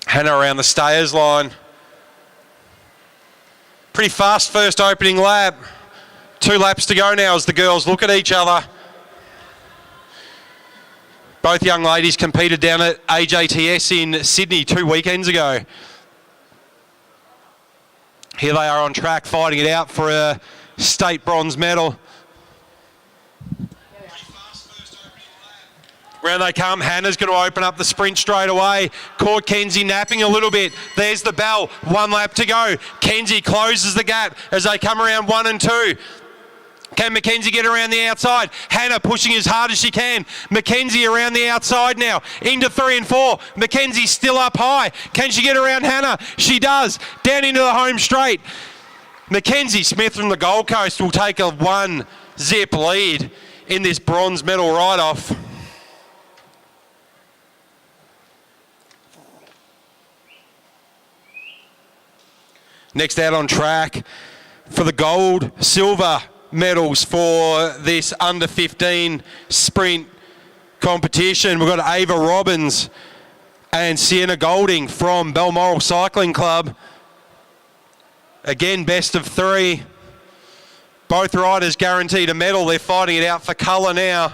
Hannah around the stayers line. Pretty fast first opening lap. 2 laps to go now as the girls look at each other. Both young ladies competed down at AJTS in Sydney 2 weekends ago. Here they are on track fighting it out for a state bronze medal. Round they come. Hannah's going to open up the sprint straight away. Caught Kenzie napping a little bit. There's the bell. 1 lap to go. Kenzie closes the gap as they come around 1 and 2. Can Mackenzie get around the outside? Hannah pushing as hard as she can. Mackenzie around the outside now. Into 3 and 4. Mackenzie still up high. Can she get around Hannah? She does. Down into the home straight. Mackenzie Smith from the Gold Coast will take a 1-zip lead in this bronze medal ride-off. Next out on track for the gold, silver medals for this under 15 sprint competition. We've got Ava Robbins and Sienna Golding from Balmoral Cycling Club. Again, best of 3. Both riders guaranteed a medal. They're fighting it out for colour now.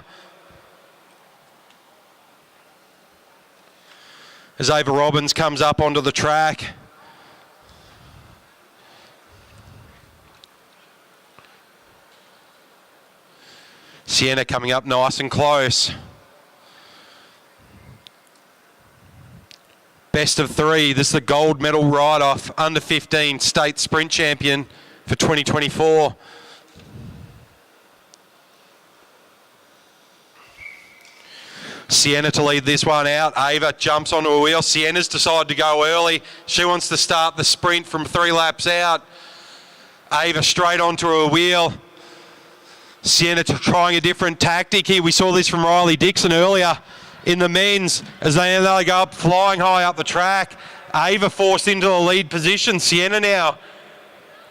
As Ava Robbins comes up onto the track. Sienna coming up nice and close. Best of 3. This is the gold medal ride-off, under 15 state sprint champion for 2024. Sienna to lead this one out. Ava jumps onto a wheel. Sienna's decided to go early. She wants to start the sprint from 3 laps out. Ava straight onto a wheel. Sienna trying a different tactic here. We saw this from Riley Dixon earlier in the men's as they go up flying high up the track. Ava forced into the lead position. Sienna now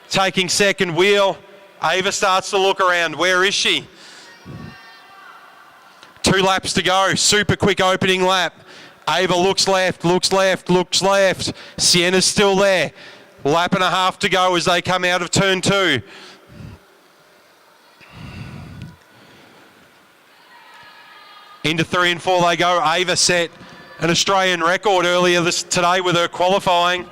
taking second wheel. Ava starts to look around. Where is she? 2 laps to go. Super quick opening lap. Ava looks left, looks left, looks left. Sienna's still there. Lap and a half to go as they come out of turn 2. Into 3 and 4 they go. Ava set an Australian record earlier today with her qualifying.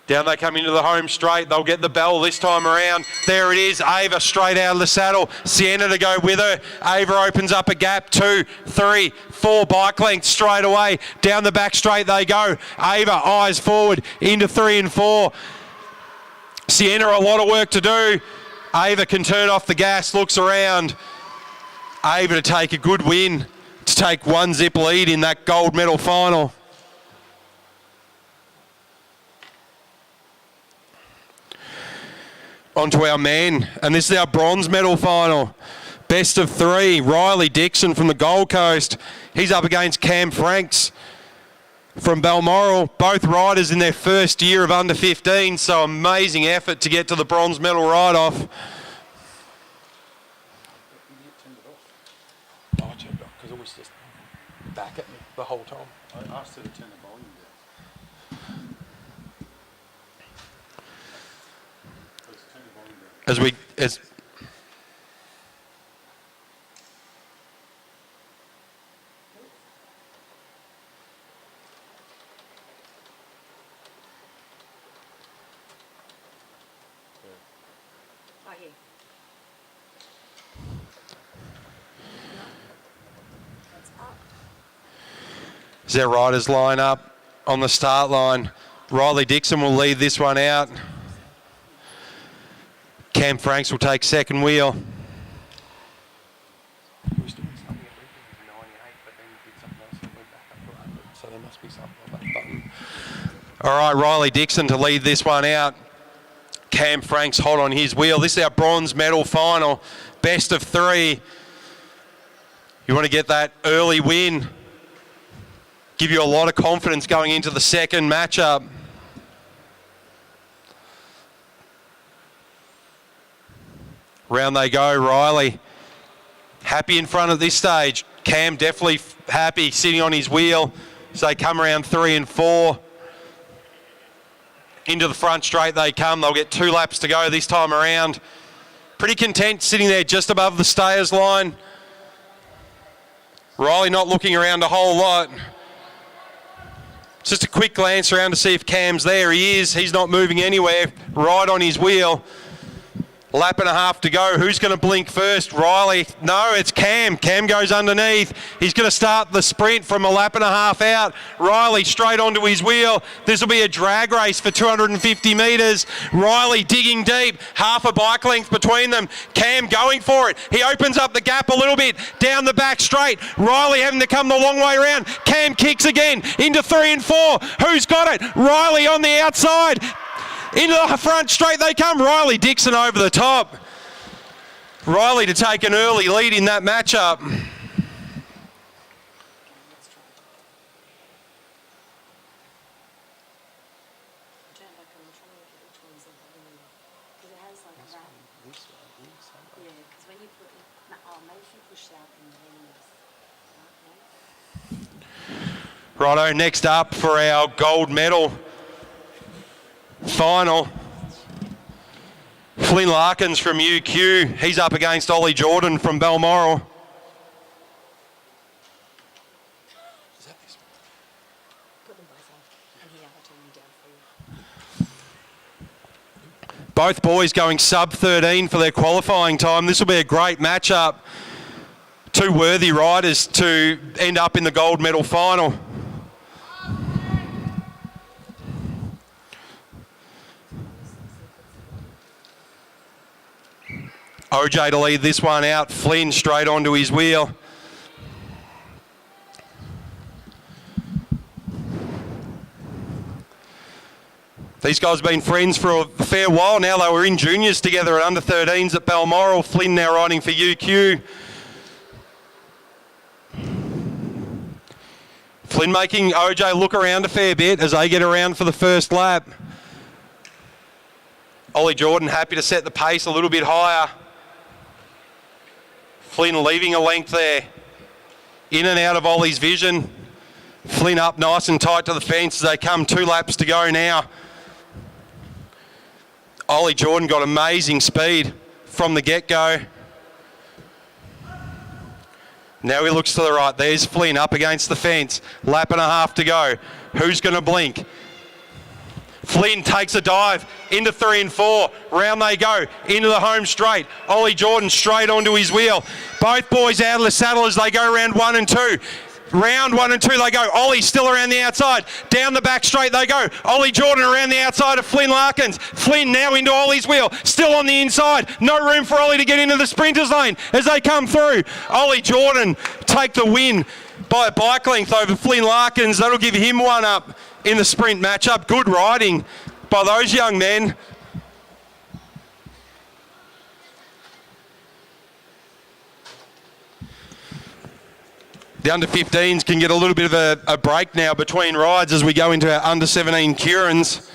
Down they come into the home straight. They'll get the bell this time around. There it is. Ava straight out of the saddle. Sienna to go with her. Ava opens up a gap. 2, 3, 4 bike lengths straight away. Down the back straight they go. Ava eyes forward into 3 and 4. Sienna a lot of work to do. Ava can turn off the gas, looks around. Ava to take a good win, to take 1-zip lead in that gold medal final. On to our men, and this is our bronze medal final. Best of 3, Riley Dixon from the Gold Coast. He's up against Cam Franks from Balmoral. Both riders in their first year of under 15, so amazing effort to get to the bronze medal ride-off. Back at me the whole time. I asked her to turn the volume down. Let's turn the volume down. As their riders line up on the start line. Riley Dixon will lead this one out. Cam Franks will take second wheel. All right, Riley Dixon to lead this one out. Cam Franks hot on his wheel. This is our bronze medal final. Best of 3. You want to get that early win. Give you a lot of confidence going into the second matchup. Round they go, Riley. Happy in front at this stage. Cam definitely happy, sitting on his wheel. So they come around 3 and 4. Into the front straight they come. They'll get 2 laps to go this time around. Pretty content sitting there just above the stayers line. Riley not looking around a whole lot. Just a quick glance around to see if Cam's there. He is. He's not moving anywhere. Right on his wheel. Lap and a half to go. Who's going to blink first? Riley. No, it's Cam. Cam goes underneath. He's going to start the sprint from a lap and a half out. Riley straight onto his wheel. This will be a drag race for 250 metres. Riley digging deep. Half a bike length between them. Cam going for it. He opens up the gap a little bit. Down the back straight. Riley having to come the long way around. Cam kicks again. Into 3 and 4. Who's got it? Riley on the outside. Into the front straight they come. Riley Dixon over the top. Riley to take an early lead in that matchup. Righto, next up for our gold medal final. Flynn Larkins from UQ. He's up against Ollie Jordan from Balmoral. Both boys going sub 13 for their qualifying time. This will be a great matchup. 2 worthy riders to end up in the gold medal final. OJ to lead this one out. Flynn straight onto his wheel. These guys have been friends for a fair while now. They were in juniors together at under 13s at Balmoral. Flynn now riding for UQ. Flynn making OJ look around a fair bit as they get around for the first lap. Ollie Jordan happy to set the pace a little bit higher. Flynn leaving a length there. In and out of Ollie's vision. Flynn up nice and tight to the fence as they come 2 laps to go now. Ollie Jordan got amazing speed from the get-go. Now he looks to the right. There's Flynn up against the fence. Lap and a half to go. Who's going to blink? Flynn takes a dive into 3 and 4. Round they go into the home straight. Ollie Jordan straight onto his wheel. Both boys out of the saddle as they go round 1 and 2. Round 1 and 2 they go. Ollie still around the outside. Down the back straight they go. Ollie Jordan around the outside of Flynn Larkins. Flynn now into Ollie's wheel. Still on the inside. No room for Ollie to get into the sprinters lane as they come through. Ollie Jordan take the win by a bike length over Flynn Larkins. That'll give him one up in the sprint matchup. Good riding by those young men. The under-15s can get a little bit of a break now between rides as we go into our under-17 Keirins.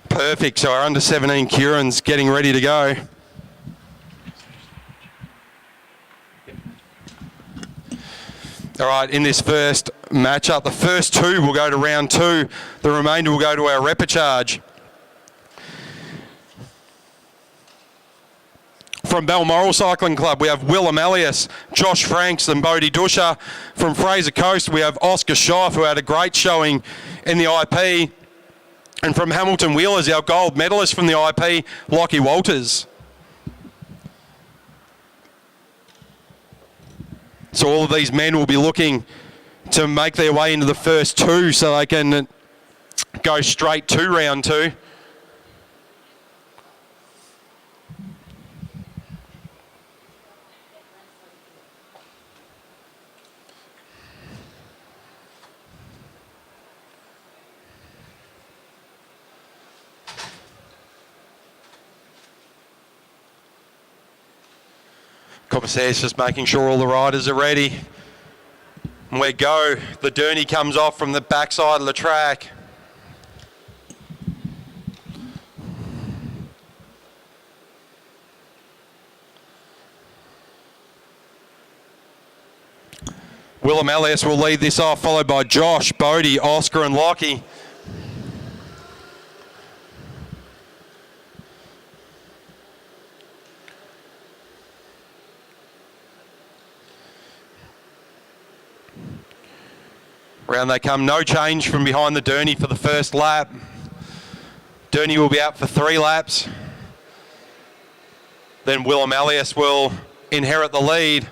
Perfect, so our under-17 Keirins getting ready to go. All right, in this first matchup, the first 2 will go to round 2. The remainder will go to our repechage. From Balmoral Cycling Club, we have Will Amelius, Josh Franks and Bodie Dusha. From Fraser Coast, we have Oscar Schoff, who had a great showing in the IP. And from Hamilton Wheelers, our gold medalist from the IP, Lockie Walters. So all of these men will be looking to make their way into the first 2 so they can go straight to round 2. Commissaire's just making sure all the riders are ready. And we go. The Derny comes off from the backside of the track. Willem Elias will lead this off, followed by Josh, Bodie, Oscar and Lockie. Round they come, no change from behind the Derny for the first lap. Derny will be out for 3 laps. Then Willem Elias will inherit the lead.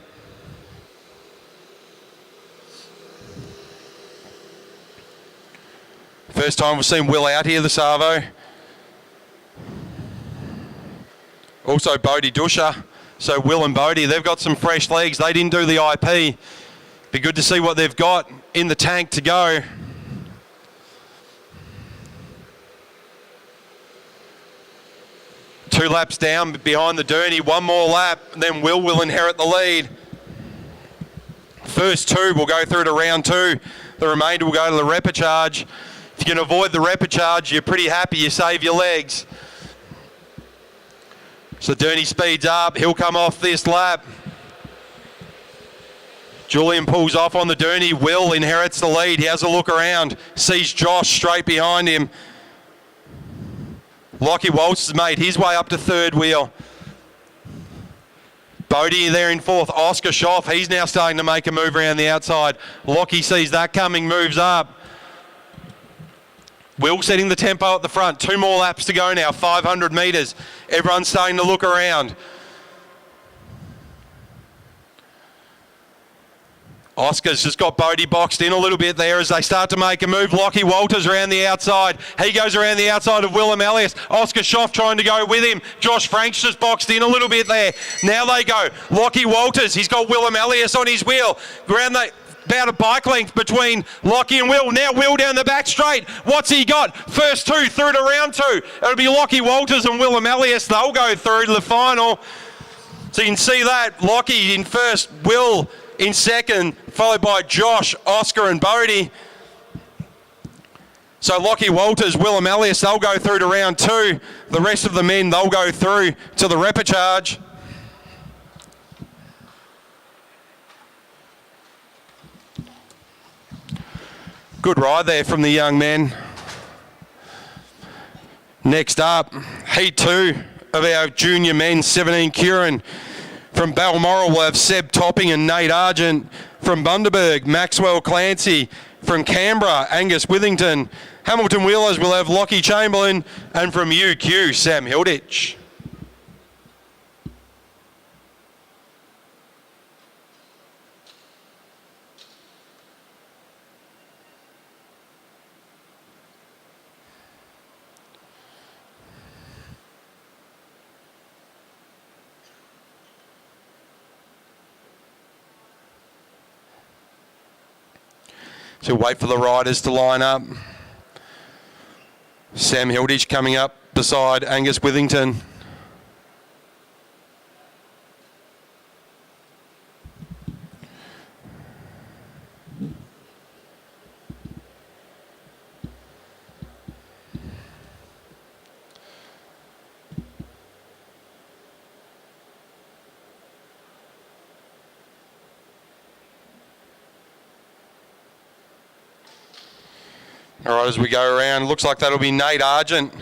First time we've seen Will out here, the Savo. Also Bodie Dusha. So Will and Bodie, they've got some fresh legs. They didn't do the IP. Be good to see what they've got in the tank to go. Two laps down behind the Derny, one more lap, then Will inherit the lead. First 2 will go through to round 2. The remainder will go to the repechage. If you can avoid the repechage, you're pretty happy you save your legs. So Derny speeds up, he'll come off this lap. Julian pulls off on the Derny, Will inherits the lead, he has a look around, sees Josh straight behind him. Lockie Waltz has made his way up to 3rd wheel. Bodie there in 4th, Oscar Schoff, he's now starting to make a move around the outside. Lockie sees that coming, moves up. Will setting the tempo at the front. 2 more laps to go now, 500 metres. Everyone's starting to look around. Oscar's just got Bodie boxed in a little bit there as they start to make a move. Lockie Walters around the outside. He goes around the outside of Willem Elias. Oscar Schoff trying to go with him. Josh Franks just boxed in a little bit there. Now they go. Lockie Walters, he's got Willem Elias on his wheel. About a bike length between Lockie and Will. Now Will down the back straight. What's he got? First 2 through to round 2. It'll be Lockie Walters and Willem Elias. They'll go through to the final. So you can see that. Lockie in first, Will in second, followed by Josh, Oscar and Bodie. So Lockie Walters, Willem Elias, they'll go through to round 2. The rest of the men, they'll go through to the repechage. Good ride there from the young men. Next up, heat 2 of our junior men, 17 Keirin. From Balmoral, we'll have Seb Topping and Nate Argent. From Bundaberg, Maxwell Clancy. From Canberra, Angus Withington. Hamilton Wheelers will have Lockie Chamberlain. And from UQ, Sam Hilditch. So wait for the riders to line up. Sam Hilditch coming up beside Angus Withington. All right, as we go around, looks like that'll be Nate Argent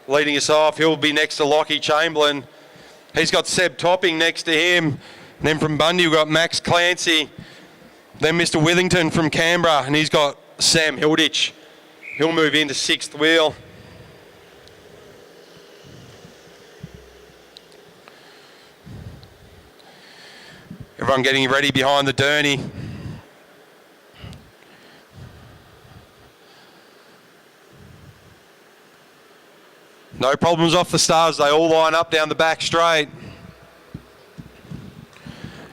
leading us off. He'll be next to Lockie Chamberlain. He's got Seb Topping next to him. And then from Bundy, we've got Max Clancy. Then Mr. Withington from Canberra, and he's got Sam Hilditch. He'll move into 6th wheel. Everyone getting ready behind the Derny. No problems off the stars. They all line up down the back straight.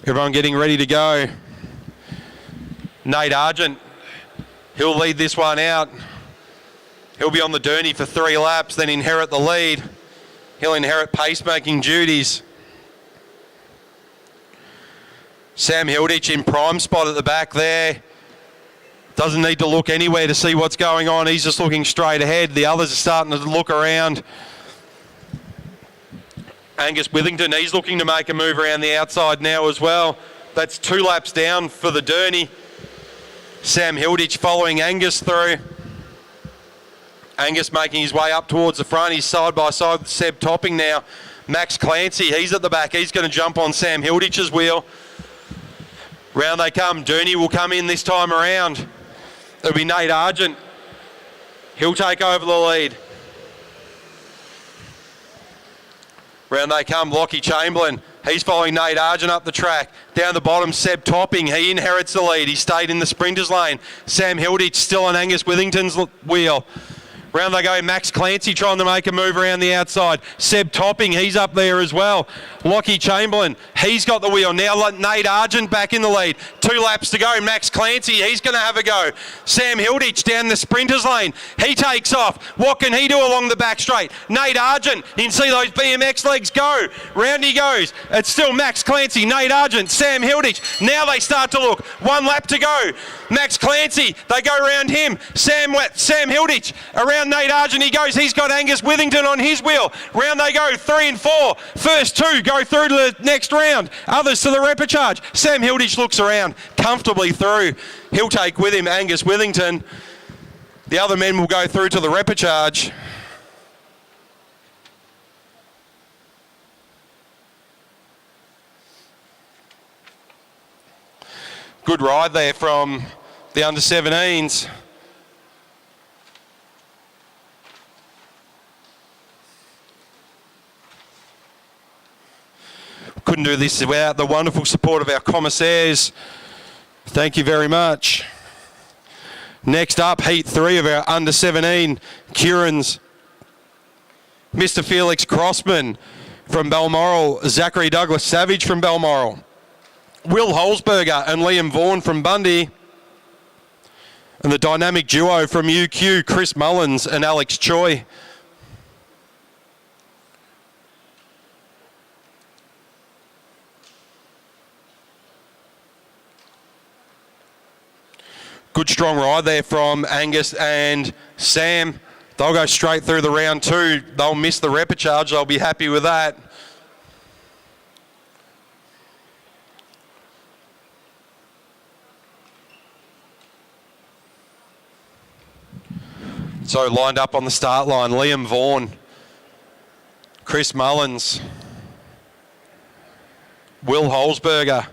Everyone getting ready to go. Nate Argent, he'll lead this one out. He'll be on the Derny for 3 laps, then inherit the lead. He'll inherit pacemaking duties. Sam Hilditch in prime spot at the back there. Doesn't need to look anywhere to see what's going on. He's just looking straight ahead. The others are starting to look around. Angus Withington, he's looking to make a move around the outside now as well. That's 2 laps down for the Derny. Sam Hilditch following Angus through. Angus making his way up towards the front. He's side by side with Seb Topping now. Max Clancy, he's at the back. He's going to jump on Sam Hilditch's wheel. Round they come. Derny will come in this time around. It'll be Nate Argent. He'll take over the lead. Round they come. Lockie Chamberlain. He's following Nate Argent up the track. Down the bottom, Seb Topping. He inherits the lead. He stayed in the sprinters lane. Sam Hilditch still on Angus Withington's wheel. Round they go, Max Clancy trying to make a move around the outside. Seb Topping, he's up there as well. Lockie Chamberlain, he's got the wheel. Now Nate Argent back in the lead. 2 laps to go. Max Clancy, he's going to have a go. Sam Hilditch down the sprinters lane. He takes off. What can he do along the back straight? Nate Argent, you can see those BMX legs go. Round he goes. It's still Max Clancy, Nate Argent, Sam Hilditch. Now they start to look. 1 lap to go. Max Clancy, they go around him. Sam Hilditch around Nate Argent he goes. He's got Angus Withington on his wheel. Round they go, 3 and 4. First 2 go through to the next round. Others to the repechage. Sam Hilditch looks around comfortably through. He'll take with him Angus Withington. The other men will go through to the repechage. Good ride there from the under-17s. Couldn't do this without the wonderful support of our commissaires. Thank you very much. Next up, heat 3 of our under-17 Keirin's. Mr. Felix Crossman from Balmoral, Zachary Douglas Savage from Balmoral, Will Holzberger and Liam Vaughan from Bundy, and the dynamic duo from UQ, Chris Mullins and Alex Choi. Good strong ride there from Angus and Sam. They'll go straight through the round 2. They'll miss the repechage. They'll be happy with that. So lined up on the start line, Liam Vaughan, Chris Mullins, Will Holzberger,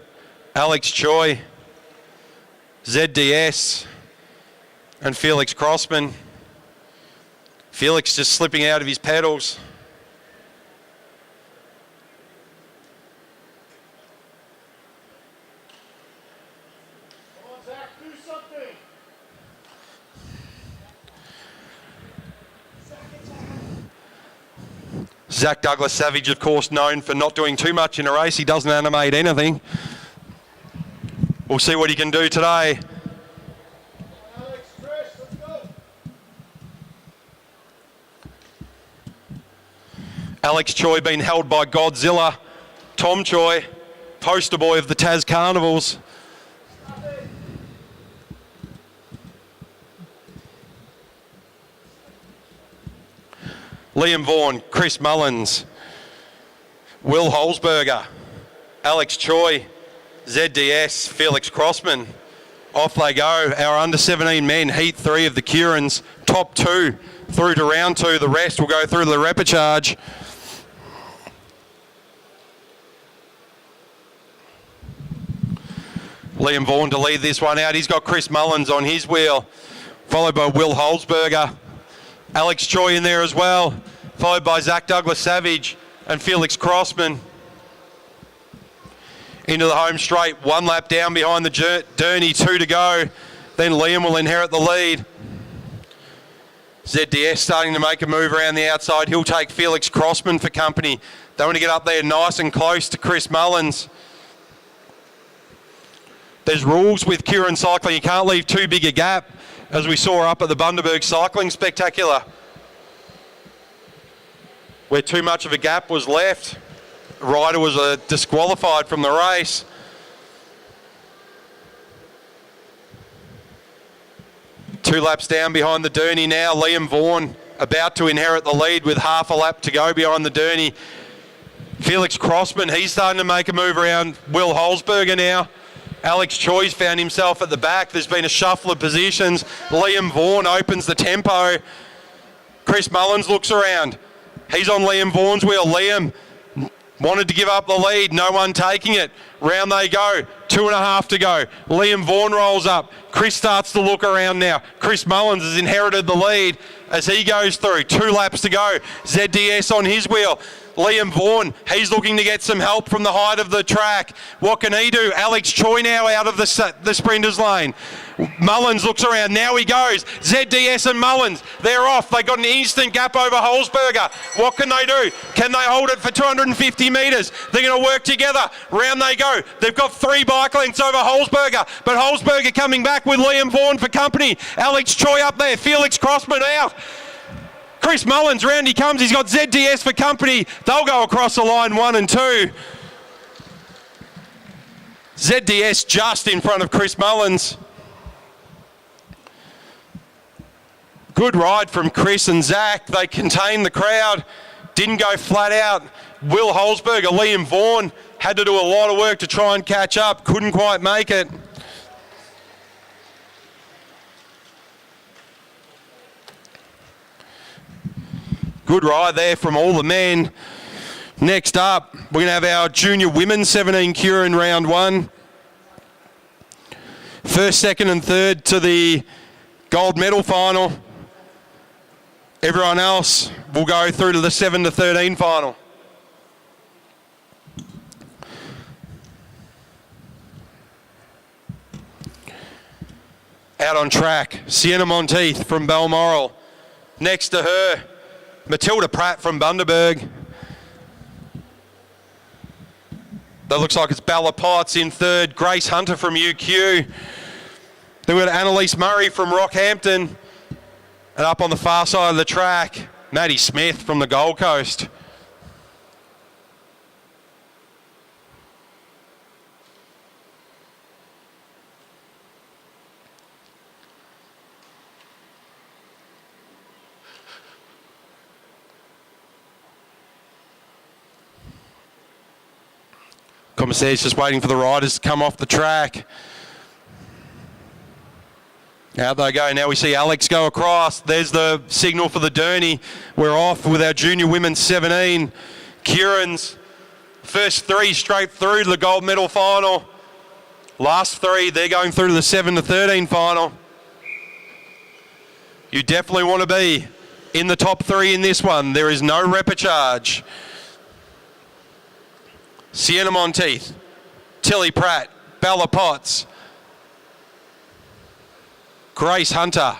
Alex Choi, ZDS, and Felix Crossman. Felix just slipping out of his pedals. Come on, Zach, do something. Zach Douglas Savage, of course, known for not doing too much in a race. He doesn't animate anything. We'll see what he can do today. Alex, Trish, let's go. Alex Choi being held by Godzilla. Tom Choi, poster boy of the Tas Carnivals. Liam Vaughan, Chris Mullins, Will Holzberger, Alex Choi, ZDS, Felix Crossman. Off they go, our under-17 men, heat 3 of the Keirins, top 2 through to round 2. The rest will go through to the repechage. Liam Vaughan to lead this one out. He's got Chris Mullins on his wheel, followed by Will Holzberger. Alex Choi in there as well, followed by Zach Douglas Savage and Felix Crossman. Into the home straight, 1 lap down behind the Derny, 2 to go. Then Liam will inherit the lead. ZDS starting to make a move around the outside. He'll take Felix Crossman for company. They want to get up there nice and close to Chris Mullins. There's rules with Keirin cycling. You can't leave too big a gap, as we saw up at the Bundaberg Cycling Spectacular, where too much of a gap was left. The rider was disqualified from the race. 2 laps down behind the Derny now. Liam Vaughan about to inherit the lead with half a lap to go behind the Derny. Felix Crossman, he's starting to make a move around Will Holzberger now. Alex Choi's found himself at the back. There's been a shuffle of positions. Liam Vaughan opens the tempo. Chris Mullins looks around. He's on Liam Vaughan's wheel. Liam wanted to give up the lead. No one taking it. Round they go. 2.5 to go. Liam Vaughan rolls up. Chris starts to look around now. Chris Mullins has inherited the lead as he goes through. 2 laps to go. ZDS on his wheel. Liam Vaughan, he's looking to get some help from the height of the track. What can he do? Alex Choi now out of the sprinters lane. Mullins looks around. Now he goes. ZDS and Mullins, they're off. They got an instant gap over Holzberger. What can they do? Can they hold it for 250 metres? They're going to work together. Round they go. They've got 3 bike lengths over Holzberger, but Holzberger coming back with Liam Vaughan for company. Alex Choi up there. Felix Crossman out. Chris Mullins, round he comes. He's got ZDS for company. They'll go across the line 1 and 2. ZDS just in front of Chris Mullins. Good ride from Chris and Zach. They contained the crowd. Didn't go flat out. Will Holzberger, Liam Vaughan had to do a lot of work to try and catch up. Couldn't quite make it. Good ride there from all the men. Next up, we're going to have our junior women's 17 Keirin round 1. First, second and third to the gold medal final. Everyone else will go through to the 7 to 13 final. Out on track, Sienna Monteith from Balmoral. Next to her, Matilda Pratt from Bundaberg. That looks like it's Bella Potts in third. Grace Hunter from UQ. Then we've got Annalise Murray from Rockhampton. And up on the far side of the track, Maddie Smith from the Gold Coast. Commissaire's just waiting for the riders to come off the track. Out they go. Now we see Alex go across. There's the signal for the Derny. We're off with our junior women's 17. Keirin's first 3 straight through to the gold medal final. Last 3, they're going through to the 7 to 13 final. You definitely want to be in the top 3 in this one. There is no repechage. Sienna Monteith, Tilly Pratt, Bella Potts, Grace Hunter,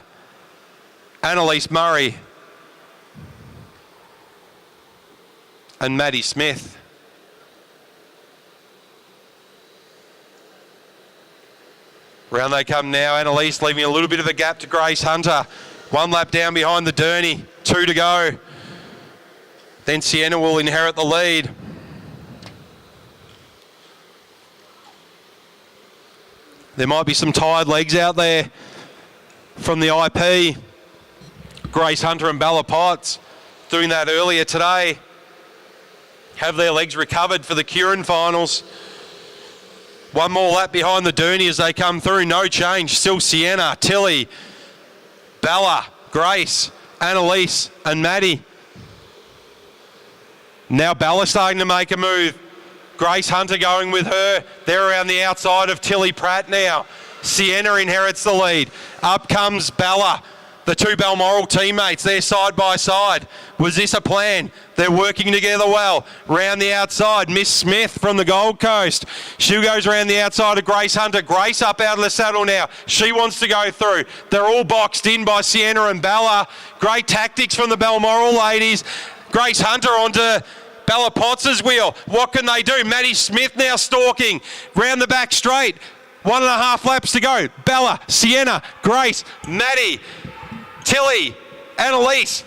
Annalise Murray, and Maddie Smith. Round they come now. Annalise leaving a little bit of a gap to Grace Hunter. 1 lap down behind the Derny, 2 to go. Then Sienna will inherit the lead. There might be some tired legs out there from the IP. Grace Hunter and Bella Potts doing that earlier today. Have their legs recovered for the Keirin finals. 1 more lap behind the Derny as they come through. No change. Still Sienna, Tilly, Bella, Grace, Annalise and Maddie. Now Bella starting to make a move. Grace Hunter going with her. They're around the outside of Tilly Pratt now. Sienna inherits the lead. Up comes Bella. The 2 Balmoral teammates, they're side by side. Was this a plan? They're working together well. Round the outside, Miss Smith from the Gold Coast. She goes around the outside of Grace Hunter. Grace up out of the saddle now. She wants to go through. They're all boxed in by Sienna and Bella. Great tactics from the Balmoral ladies. Grace Hunter onto Bella Potts' wheel. What can they do? Maddie Smith now stalking. Round the back straight. 1.5 laps to go. Bella, Sienna, Grace, Maddie, Tilly, Annalise.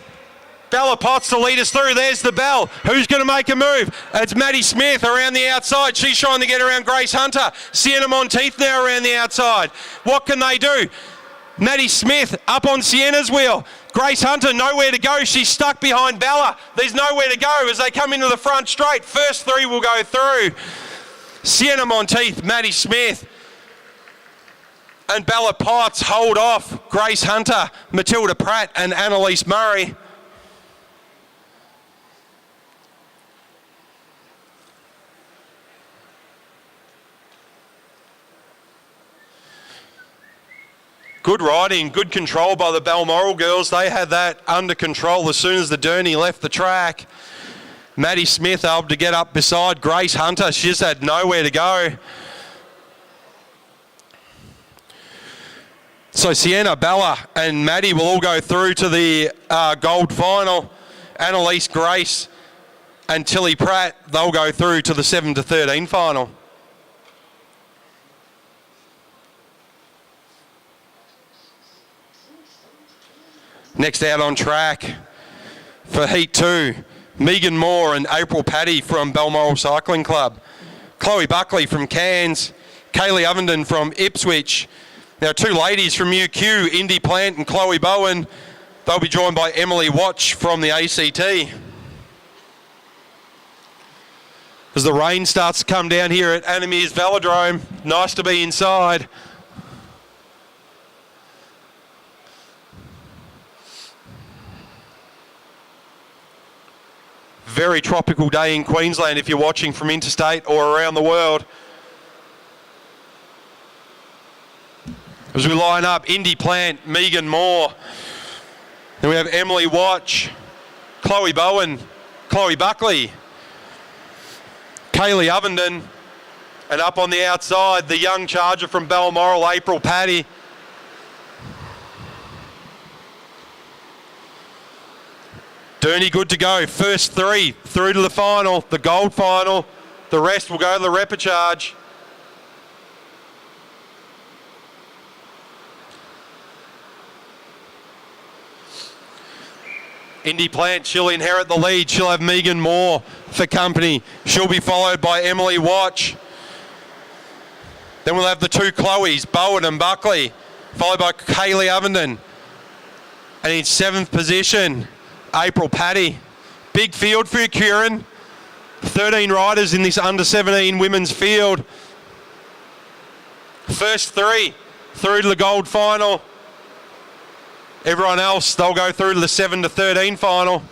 Bella Potts to lead us through. There's the bell. Who's going to make a move? It's Maddie Smith around the outside. She's trying to get around Grace Hunter. Sienna Monteith now around the outside. What can they do? Maddie Smith up on Sienna's wheel. Grace Hunter nowhere to go. She's stuck behind Bella. There's nowhere to go as they come into the front straight. First three will go through. Sienna Monteith, Maddie Smith, and Bella Potts hold off Grace Hunter, Matilda Pratt, and Annalise Murray. Good riding, good control by the Balmoral girls. They had that under control as soon as the Derny left the track. Maddie Smith able to get up beside Grace Hunter. She just had nowhere to go. So Sienna, Bella and Maddie will all go through to the gold final. Annalise, Grace and Tilly Pratt, they'll go through to the 7 to 13 final. Next out on track for Heat 2, Megan Moore and April Paddy from Balmoral Cycling Club. Chloe Buckley from Cairns, Kaylee Ovenden from Ipswich. Now two ladies from UQ, Indy Plant and Chloe Bowen. They'll be joined by Emily Watch from the ACT. As the rain starts to come down here at Animere's Velodrome, nice to be inside. Very tropical day in Queensland if you're watching from interstate or around the world. As we line up, Indy Plant, Megan Moore. Then we have Emily Watch, Chloe Bowen, Chloe Buckley, Kaylee Ovenden, and up on the outside, the young charger from Balmoral, April Paddy. Derny good to go. First three through to the final, the gold final. The rest will go to the repechage. Indy Plant, she'll inherit the lead. She'll have Megan Moore for company. She'll be followed by Emily Watch. Then we'll have the two Chloes, Bowen and Buckley, followed by Kaylee Ovenden. And in 7th position, April Paddy. Big field for you, Keirin. 13 riders in this under 17 women's field. First three through to the gold final. Everyone else, they'll go through to the 7 to 13 final.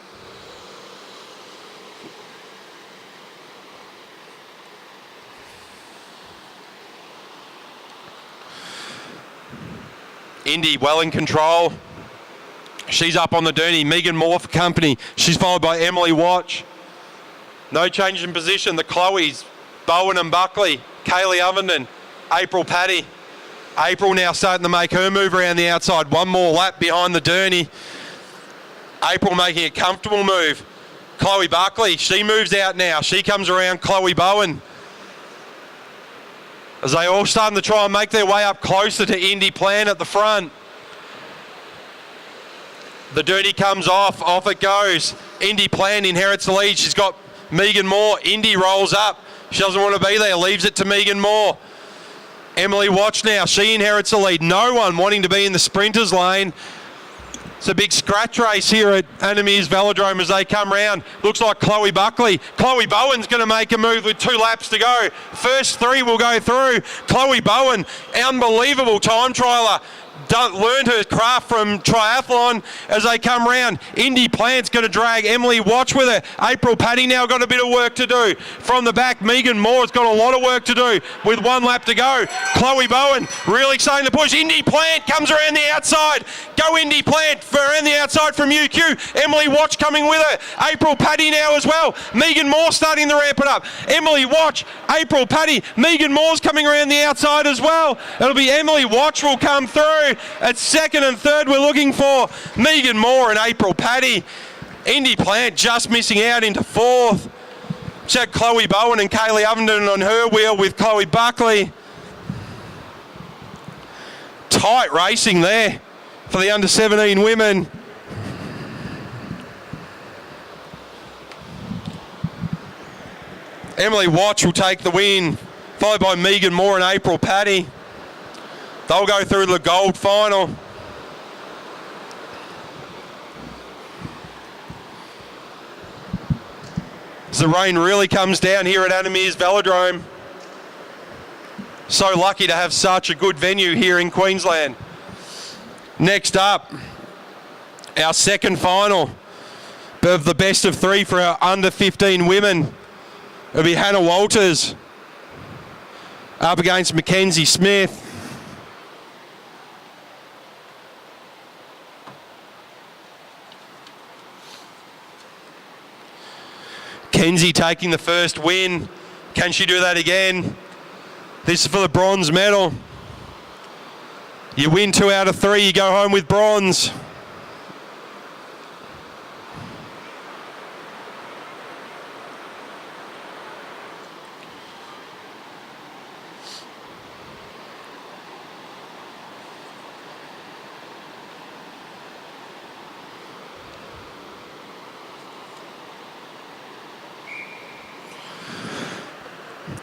Indy well in control. She's up on the Derny. Megan Moore for company. She's followed by Emily Watch. No change in position. The Chloes, Bowen and Buckley, Kaylee Ovenden, April Paddy. April now starting to make her move around the outside. One more lap behind the Derny. April making a comfortable move. Chloe Buckley, she moves out now. She comes around Chloe Bowen. As they all starting to try and make their way up closer to Indy Plant at the front. The Derny comes off it goes. Indy Plant inherits the lead. She's got Megan Moore. Indy rolls up. She doesn't want to be there, leaves it to Megan Moore. Emily Watch now, she inherits the lead. No one wanting to be in the sprinters lane. It's a big scratch race here at Animere's Velodrome as they come round. Looks like Chloe Buckley. Chloe Bowen's going to make a move with 2 laps to go. First three will go through. Chloe Bowen, unbelievable time trialer. Learned her craft from triathlon as they come round. Indy Plant's going to drag Emily Watch with her. April Paddy now got a bit of work to do. From the back, Megan Moore's got a lot of work to do with 1 lap to go. Chloe Bowen really starting to push. Indy Plant comes around the outside. Go Indy Plant for around the outside from UQ. Emily Watch coming with her. April Paddy now as well. Megan Moore starting to ramp it up. Emily Watch, April Paddy. Megan Moore's coming around the outside as well. It'll be Emily Watch will come through. At second and third, we're looking for Megan Moore and April Paddy. Indy Plant just missing out into 4th. Check Chloe Bowen and Kaylee Ovenden on her wheel with Chloe Buckley. Tight racing there for the under 17 women. Emily Watch will take the win, followed by Megan Moore and April Paddy. They'll go through the gold final. as the rain really comes down here at Adamir's Velodrome. So lucky to have such a good venue here in Queensland. Next up, our second final of the best of three for our under 15 women. It'll be Hannah Walters up against Mackenzie Smith. Kenzie taking the first win. Can she do that again? This is for the bronze medal. You win 2 out of 3, you go home with bronze.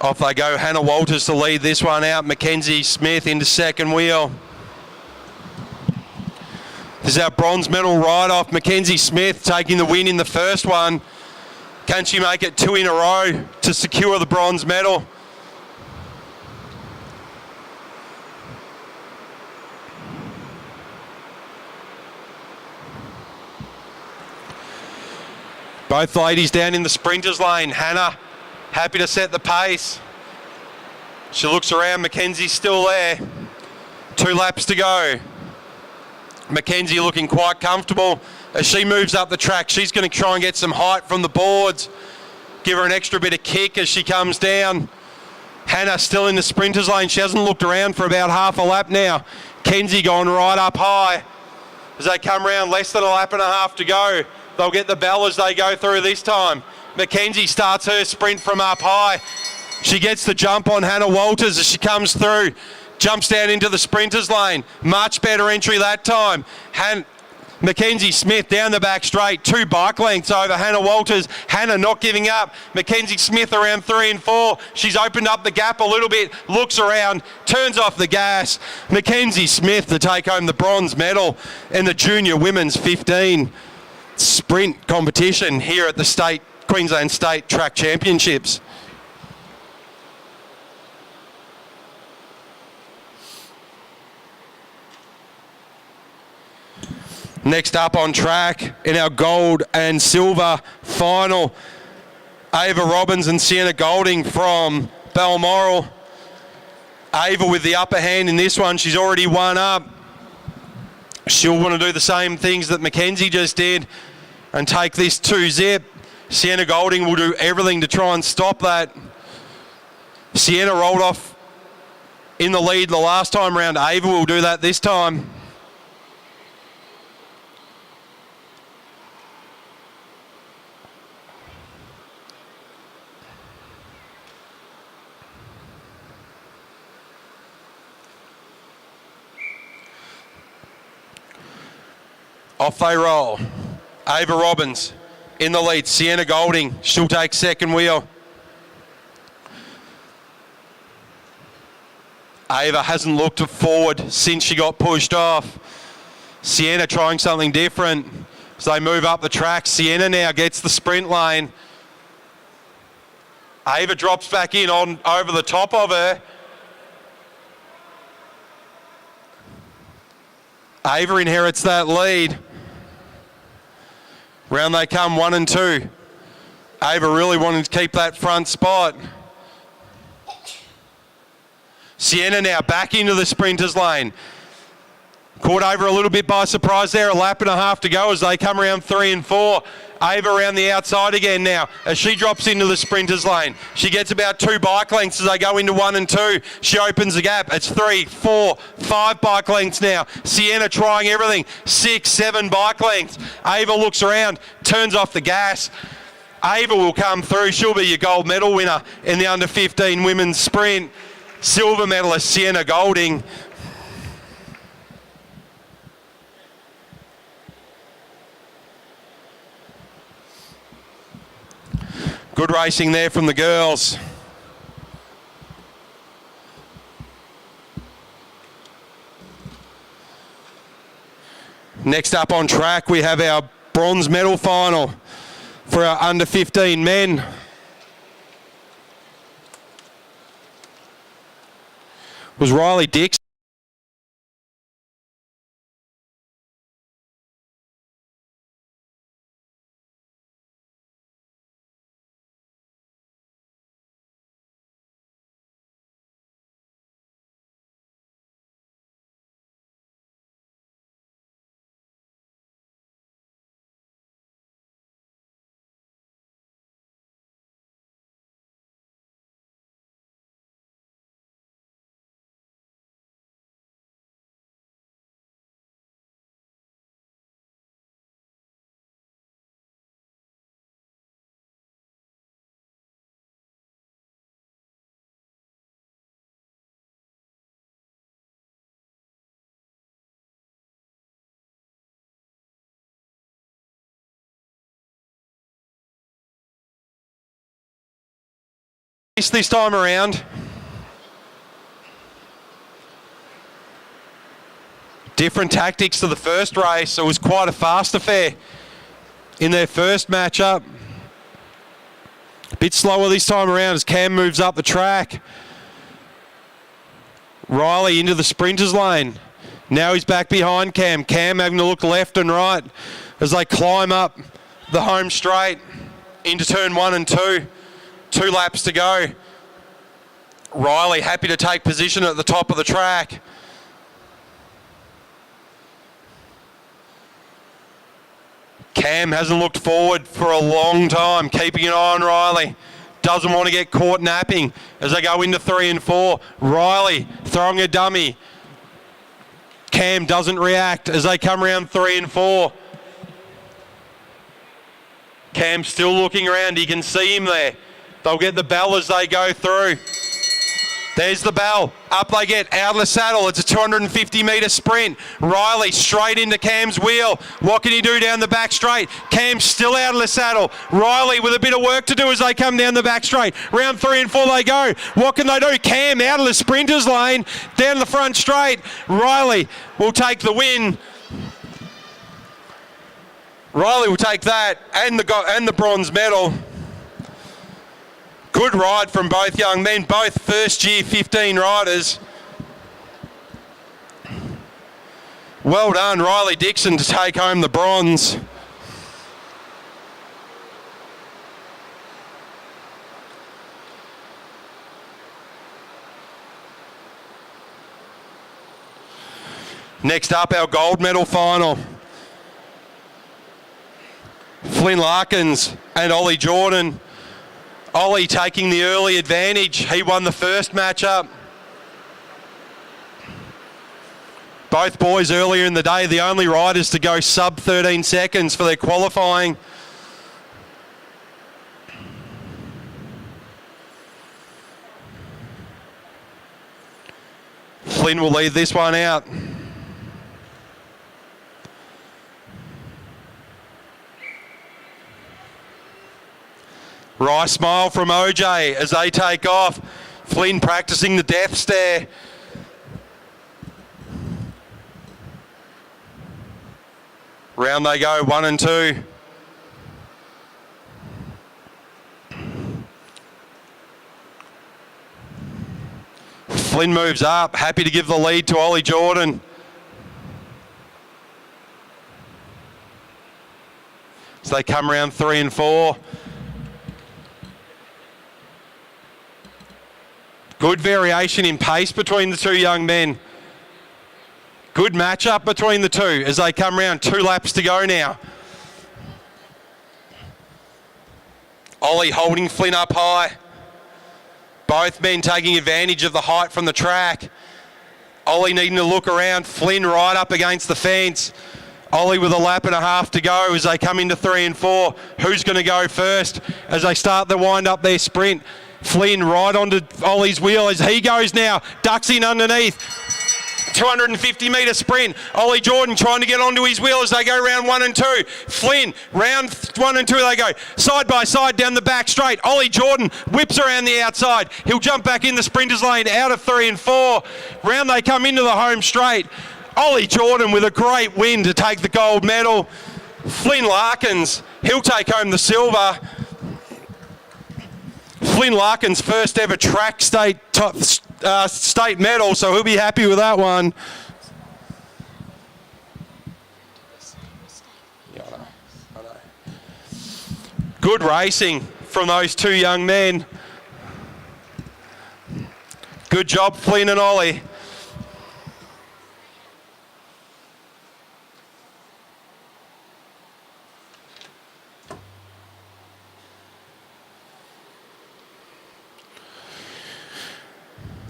Off they go, Hannah Walters to lead this one out. Mackenzie Smith into second wheel. This is our bronze medal ride-off. Mackenzie Smith taking the win in the first one. Can she make it 2 in a row to secure the bronze medal? Both ladies down in the sprinters lane. Hannah happy to set the pace. She looks around, Mackenzie's still there. 2 laps to go. Mackenzie looking quite comfortable as she moves up the track. She's going to try and get some height from the boards. Give her an extra bit of kick as she comes down. Hannah still in the sprinters lane. She hasn't looked around for about half a lap now. Kenzie going right up high. As they come around, less than a lap and a half to go. They'll get the bell as they go through this time. Mackenzie starts her sprint from up high. She gets the jump on Hannah Walters as she comes through. Jumps down into the sprinters lane. Much better entry that time. Mackenzie Smith down the back straight. 2 bike lengths over Hannah Walters. Hannah not giving up. Mackenzie Smith around 3 and 4. She's opened up the gap a little bit. Looks around. Turns off the gas. Mackenzie Smith to take home the bronze medal in the junior women's 15 sprint competition here at the Queensland State Track Championships. Next up on track in our gold and silver final, Ava Robbins and Sienna Golding from Balmoral. Ava with the upper hand in this one. She's already won up. She'll want to do the same things that Mackenzie just did and take this 2-zip. Sienna Golding will do everything to try and stop that. Sienna rolled off in the lead the last time round. Ava will do that this time. Off they roll. Ava Robbins in the lead. Sienna Golding, she'll take second wheel. Ava hasn't looked forward since she got pushed off. Sienna trying something different as they move up the track. Sienna now gets the sprint lane. Ava drops back in on over the top of her. Ava inherits that lead. Round they come, 1 and 2. Ava really wanting to keep that front spot. Sienna now back into the sprinters lane. Caught Ava a little bit by surprise there. A lap and a half to go as they come around 3 and 4. Ava around the outside again now as she drops into the sprinters lane. She gets about 2 bike lengths as they go into 1 and 2. She opens the gap. It's 3, 4, 5 bike lengths now. Sienna trying everything. 6, 7 bike lengths. Ava looks around, turns off the gas. Ava will come through. She'll be your gold medal winner in the under 15 women's sprint. Silver medalist Sienna Golding. Good racing there from the girls. Next up on track, we have our bronze medal final for our under 15 men. was Riley Dix. This time around. Different tactics to the first race. It was quite a fast affair in their first matchup. A bit slower this time around as Cam moves up the track. Riley into the sprinters lane. Now he's back behind Cam. Cam having to look left and right as they climb up the home straight into turn 1 and 2. 2 laps to go. Riley happy to take position at the top of the track. Cam hasn't looked forward for a long time, keeping an eye on Riley. Doesn't want to get caught napping as they go into 3 and 4. Riley throwing a dummy. Cam doesn't react as they come around 3 and 4. Cam still looking around. You can see him there. They'll get the bell as they go through. There's the bell. Up they get, out of the saddle. It's a 250-metre sprint. Riley straight into Cam's wheel. What can he do down the back straight? Cam's still out of the saddle. Riley with a bit of work to do as they come down the back straight. Round 3 and 4 they go. What can they do? Cam out of the sprinters lane, down the front straight. Riley will take the win. Riley will take that and the bronze medal. Good ride from both young men, both first year 15 riders. Well done, Riley Dixon, to take home the bronze. Next up, our gold medal final. Flynn Larkins and Ollie Jordan. Ollie taking the early advantage. He won the first matchup. Both boys earlier in the day, the only riders to go sub 13 seconds for their qualifying. Flynn will lead this one out. Rice smile from OJ as they take off. Flynn practicing the death stare. Round they go, 1 and 2. Flynn moves up, happy to give the lead to Ollie Jordan. So they come around 3 and 4. Good variation in pace between the two young men. Good matchup between the two as they come round. 2 laps to go now. Ollie holding Flynn up high. Both men taking advantage of the height from the track. Ollie needing to look around. Flynn right up against the fence. Ollie with a lap and a half to go as they come into 3 and 4. Who's going to go first as they start the wind up their sprint? Flynn right onto Ollie's wheel as he goes now. Ducks in underneath. 250 metre sprint. Ollie Jordan trying to get onto his wheel as they go round 1 and 2. Flynn, round 1 and 2 they go. Side by side down the back straight. Ollie Jordan whips around the outside. He'll jump back in the sprinters lane out of 3 and 4. Round they come into the home straight. Ollie Jordan with a great win to take the gold medal. Flynn Larkins, he'll take home the silver. Flynn Larkin's first ever track state state medal, so he'll be happy with that one. Yeah, I know. Good racing from those two young men. Good job, Flynn and Ollie.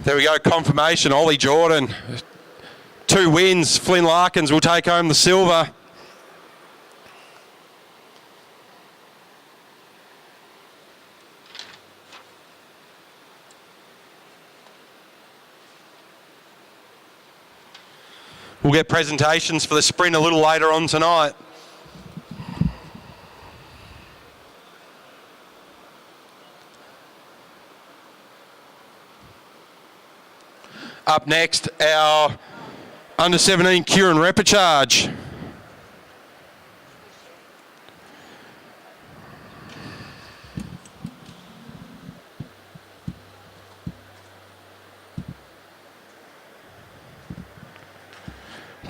There we go, confirmation, Ollie Jordan. 2 wins, Flynn Larkins will take home the silver. We'll get presentations for the sprint a little later on tonight. Up next, our under 17 Keirin repechage.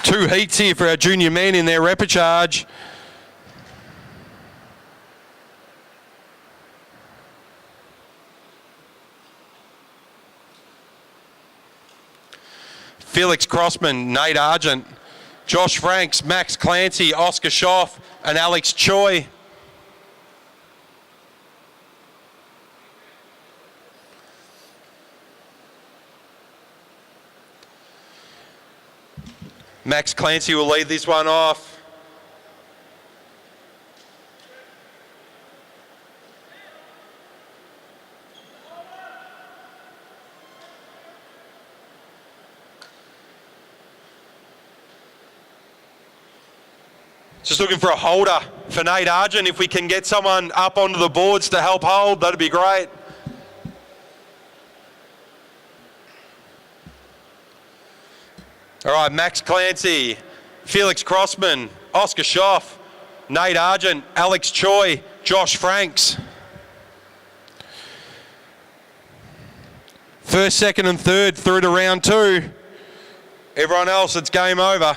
Two heats here for our junior men in their repechage. Felix Crossman, Nate Argent, Josh Franks, Max Clancy, Oscar Schoff and Alex Choi. Max Clancy will lead this one off. Just looking for a holder for Nate Argent. If we can get someone up onto the boards to help hold, that'd be great. All right, Max Clancy, Felix Crossman, Oscar Schoff, Nate Argent, Alex Choi, Josh Franks. First, second and third through to round 2. Everyone else, it's game over.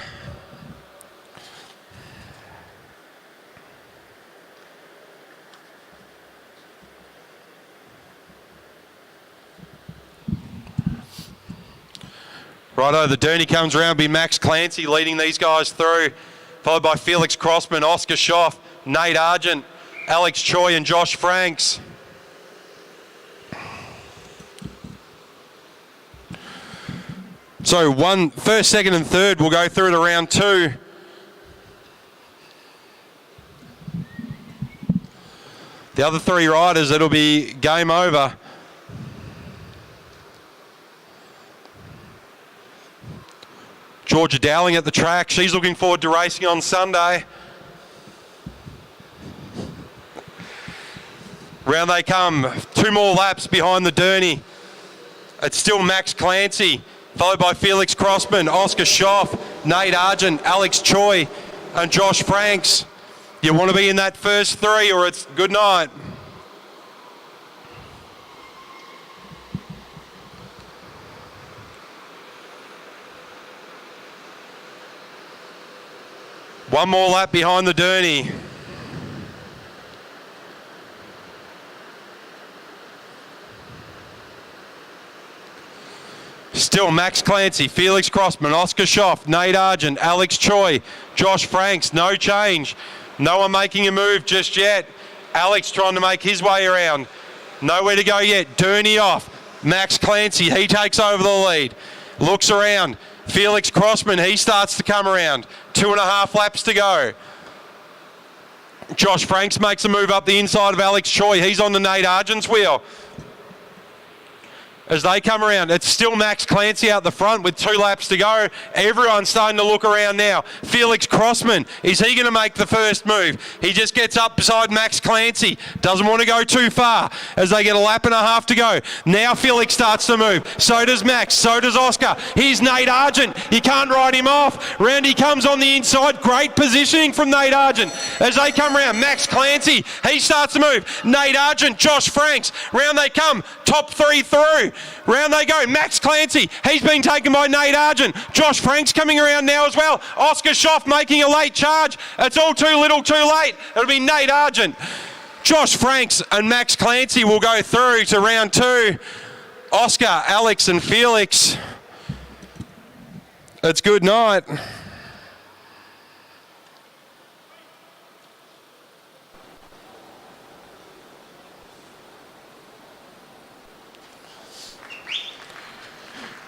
Righto, the Derny comes around, be Max Clancy leading these guys through, followed by Felix Crossman, Oscar Schoff, Nate Argent, Alex Choi and Josh Franks. So first, second and third will go through to round 2. The other 3 riders, it'll be game over. Georgia Dowling at the track. She's looking forward to racing on Sunday. Round they come. 2 more laps behind the Derny. It's still Max Clancy, followed by Felix Crossman, Oscar Schoff, Nate Argent, Alex Choi and Josh Franks. You want to be in that first 3 or it's good night. One more lap behind the Derny. Still Max Clancy, Felix Crossman, Oscar Schoff, Nate Argent, Alex Choi, Josh Franks, no change. No one making a move just yet. Alex trying to make his way around. Nowhere to go yet. Derny off. Max Clancy, he takes over the lead. Looks around. Felix Crossman, he starts to come around. 2.5 laps to go. Josh Franks makes a move up the inside of Alex Choi. He's on the Nate Argent's wheel. as they come around. It's still Max Clancy out the front with 2 laps to go. Everyone's starting to look around now. Felix Crossman, is he going to make the first move? He just gets up beside Max Clancy. Doesn't want to go too far as they get a lap and a half to go. Now Felix starts to move. So does Max. So does Oscar. Here's Nate Argent. You can't ride him off. Round he comes on the inside. Great positioning from Nate Argent as they come around. Max Clancy, he starts to move. Nate Argent, Josh Franks. Round they come. Top 3 through. Round they go. Max Clancy, he's been taken by Nate Argent. Josh Franks coming around now as well. Oscar Schoff making a late charge. It's all too little too late. It'll be Nate Argent. Josh Franks and Max Clancy will go through to round 2. Oscar, Alex and Felix. It's good night.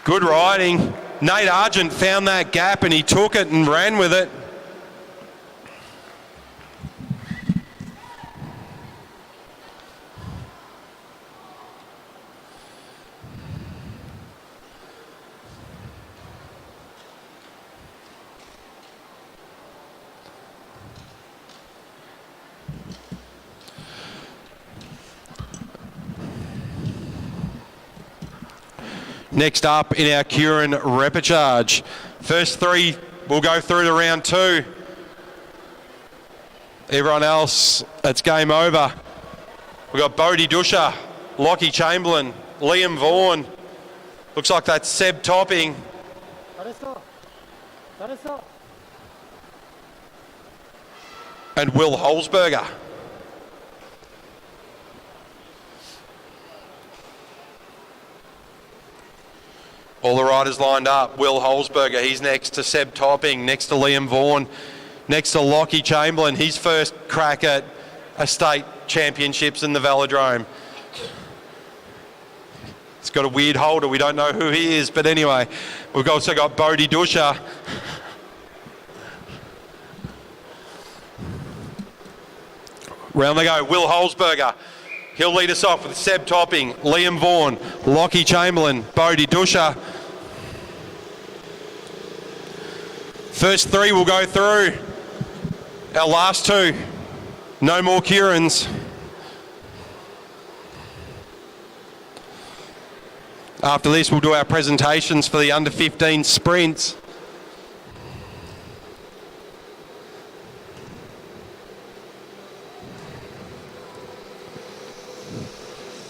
Good riding. Nate Argent found that gap and he took it and ran with it. Next up in our Keirin repechage. First 3 will go through to round 2. Everyone else, it's game over. We've got Bodie Dusha, Lockie Chamberlain, Liam Vaughan. Looks like that's Seb Topping. And Will Holzberger. All the riders lined up. Will Holzberger, he's next to Seb Topping, next to Liam Vaughan, next to Lockie Chamberlain, his first crack at a state championships in the velodrome. It's got a weird holder, we don't know who he is, but anyway, we've also got Bodie Dusha. Round they go, Will Holzberger. He'll lead us off with Seb Topping, Liam Vaughan, Lockie Chamberlain, Bodie Dusha. First 3 will go through. Our last 2, no more Keirins. After this, we'll do our presentations for the under 15 sprints.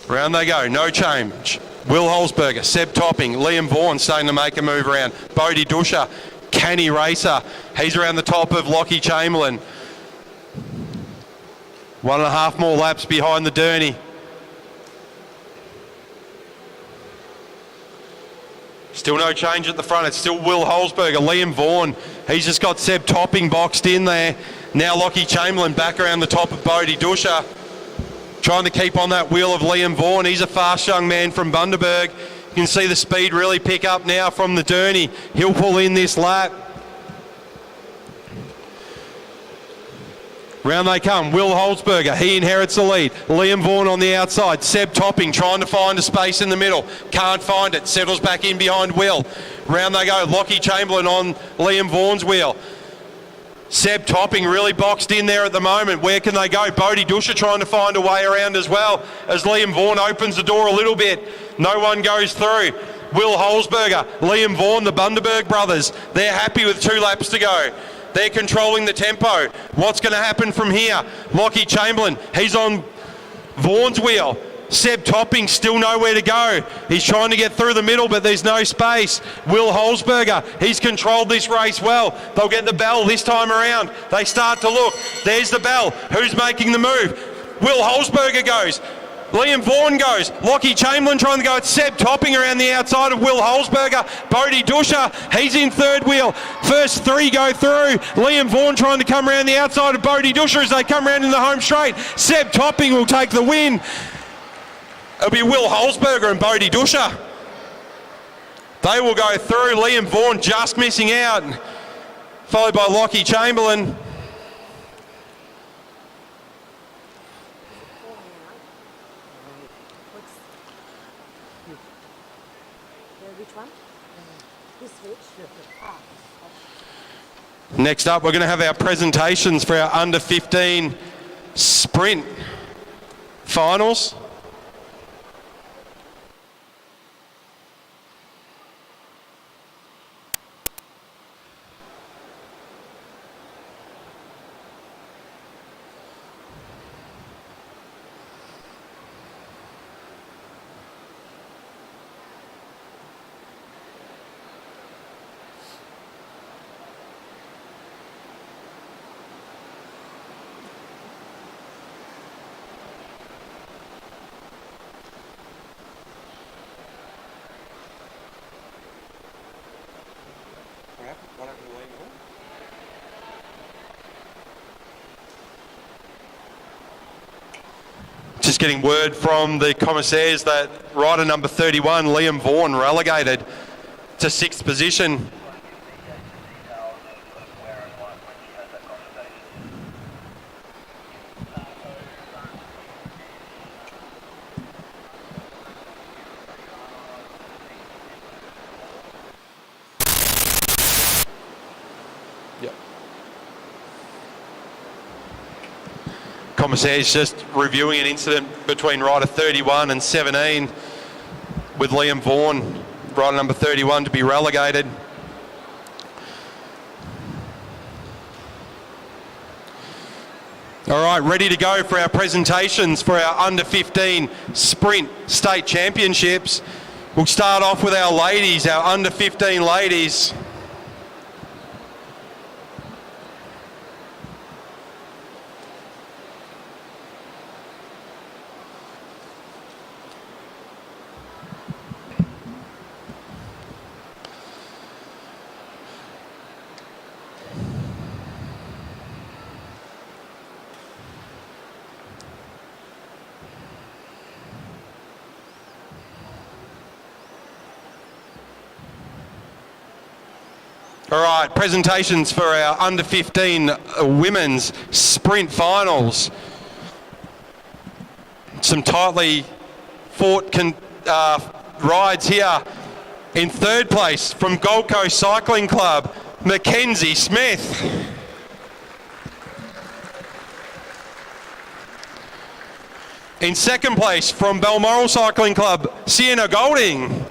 Round they go, no change. Will Holzberger, Seb Topping, Liam Vaughan starting to make a move around. Bodie Dusha, canny racer. He's around the top of Lockie Chamberlain. 1.5 more laps behind the Derny. Still no change at the front. It's still Will Holzberger, Liam Vaughan. He's just got Seb Topping boxed in there. Now Lockie Chamberlain back around the top of Bodie Dusha. Trying to keep on that wheel of Liam Vaughan. He's a fast young man from Bundaberg. You can see the speed really pick up now from the Derny. He'll pull in this lap. Round they come. Will Holzberger, he inherits the lead. Liam Vaughan on the outside. Seb Topping trying to find a space in the middle. Can't find it. Settles back in behind Will. Round they go. Lockie Chamberlain on Liam Vaughan's wheel. Seb Topping really boxed in there at the moment. Where can they go? Bodie Dusha trying to find a way around as well as Liam Vaughan opens the door a little bit. No one goes through. Will Holzberger, Liam Vaughan, the Bundaberg brothers, they're happy with 2 laps to go. They're controlling the tempo. What's going to happen from here? Lockie Chamberlain, he's on Vaughan's wheel. Seb Topping still nowhere to go. He's trying to get through the middle, but there's no space. Will Holzberger, he's controlled this race well. They'll get the bell this time around. They start to look. There's the bell. Who's making the move? Will Holzberger goes. Liam Vaughan goes. Lockie Chamberlain trying to go. It's Seb Topping around the outside of Will Holzberger. Bodie Dusha, he's in third wheel. First 3 go through. Liam Vaughan trying to come around the outside of Bodie Dusha as they come around in the home straight. Seb Topping will take the win. It'll be Will Holzberger and Bodie Dusha. They will go through. Liam Vaughan just missing out. Followed by Lockie Chamberlain. which one? This switch? Ah. Next up, we're going to have our presentations for our under 15 sprint finals. Just getting word from the commissaires that rider number 31, Liam Vaughan, relegated to 6th position. Commissaires just reviewing an incident between rider 31 and 17 with Liam Vaughan, rider number 31, to be relegated. All right, ready to go for our presentations for our under 15 sprint state championships. We'll start off with our ladies, our under 15 ladies. All right, presentations for our under 15 women's sprint finals. Some tightly fought rides here. In 3rd place from Gold Coast Cycling Club, Mackenzie Smith. In 2nd place from Balmoral Cycling Club, Sienna Golding.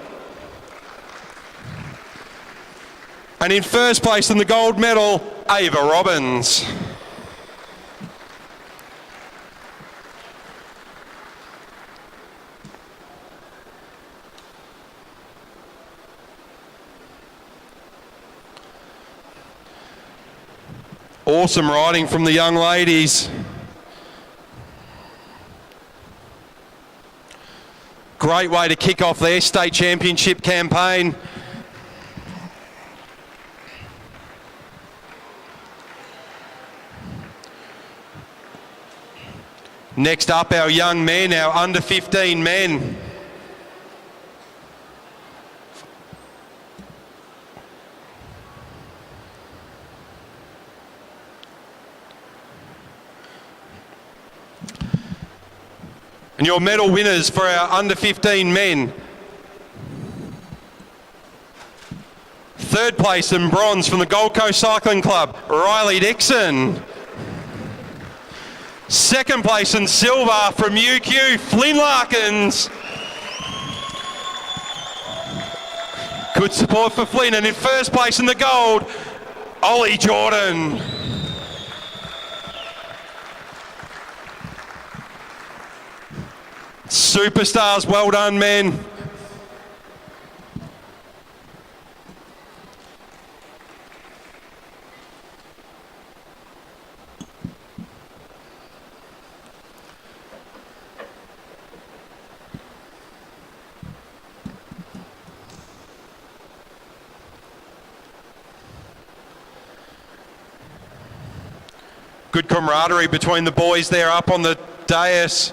And in 1st place in the gold medal, Ava Robbins. Awesome riding from the young ladies. Great way to kick off their state championship campaign. Next up, our young men, our under 15 men. And your medal winners for our under 15 men. 3rd place in bronze from the Gold Coast Cycling Club, Riley Dixon. 2nd place in silver from UQ, Flynn Larkins. Good support for Flynn. And in 1st place in the gold, Ollie Jordan. Superstars, well done, men. Good camaraderie between the boys there up on the dais.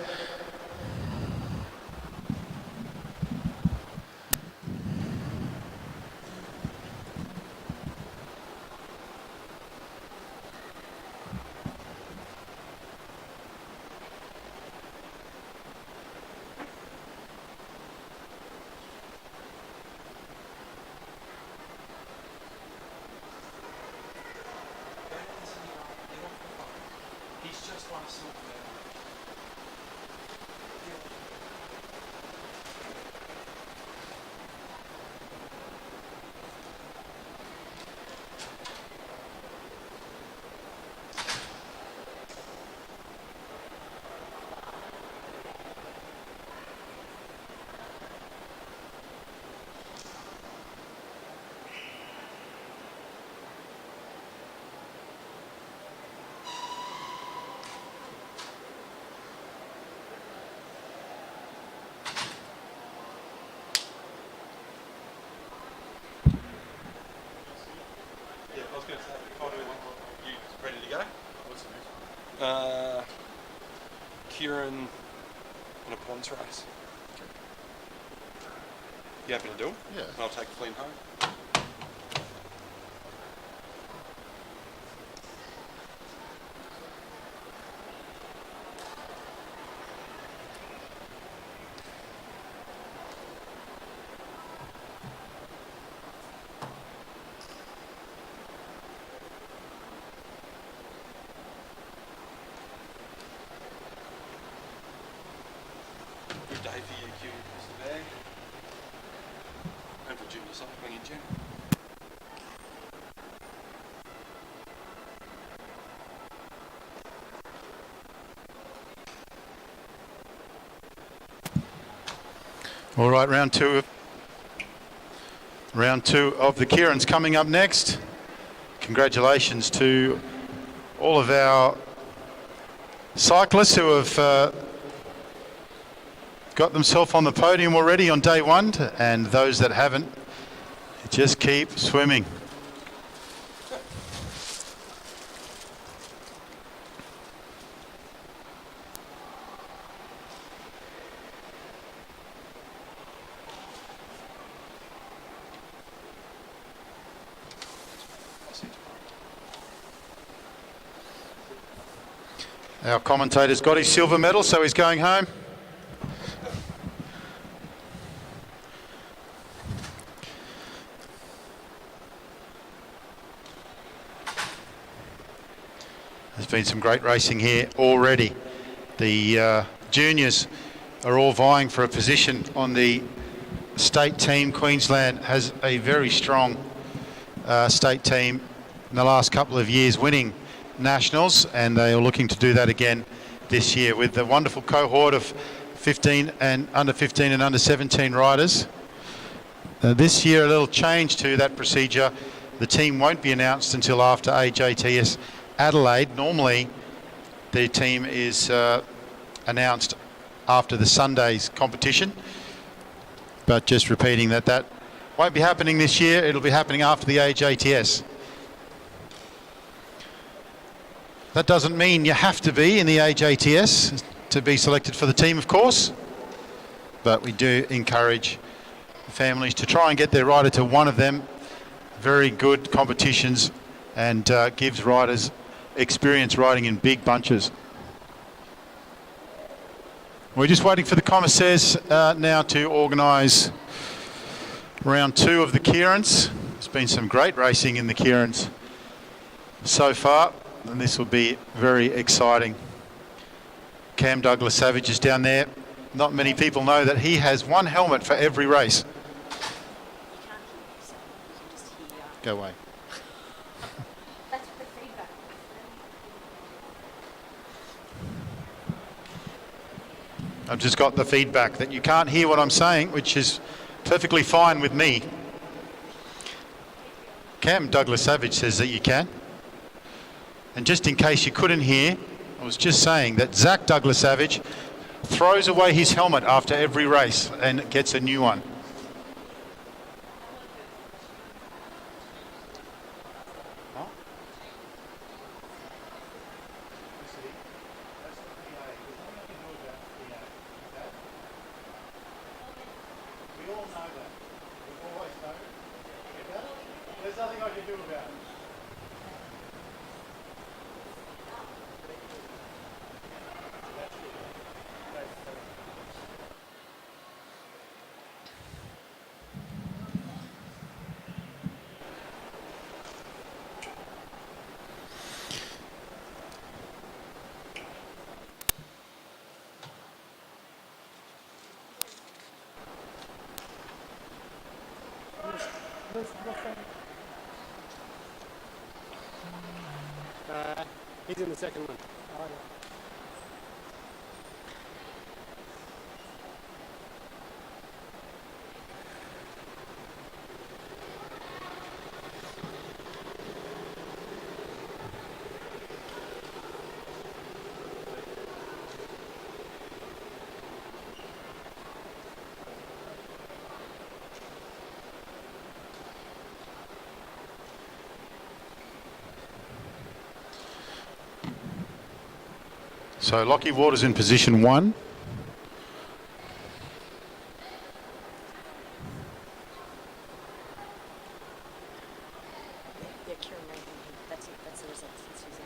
Keirin and a Ponds race. You happy to do it? Yeah. And I'll take Flynn home. Good day for you, Q, Mr. Bag. And for junior cycling in June. All right, round two of the Keirins coming up next. Congratulations to all of our cyclists who have got themselves on the podium already on day one, and those that haven't, just keep swimming. Our commentator's got his silver medal, so he's going home. There's been some great racing here already. The juniors are all vying for a position on the state team. Queensland has a very strong state team in the last couple of years, winning nationals, and they are looking to do that again this year with the wonderful cohort of 15 and under 15 and under 17 riders. This year a little change to that procedure. The team won't be announced until after AJTS Adelaide. Normally the team is announced after the Sunday's competition, but just repeating that won't be happening this year. It'll be happening after the AJTS. That doesn't mean you have to be in the AJTS to be selected for the team, of course, but we do encourage families to try and get their rider to one of them. Very good competitions, and gives riders experience riding in big bunches. We're just waiting for the commissaires now to organise round two of the Keirins. There's been some great racing in the Keirins so far, and this will be very exciting. Cam Douglas Savage is down there. Not many people know that he has one helmet for every race. Go away. That's the feedback. I've just got the feedback that you can't hear what I'm saying, which is perfectly fine with me. Cam Douglas Savage says that you can. And just in case you couldn't hear, I was just saying that Zach Douglas Savage throws away his helmet after every race and gets a new one. There's nothing I can do about it. He's in the second one. So Lockie Waters in position 1. Yeah, Keirin right hand. That's it. That's the result. It's using.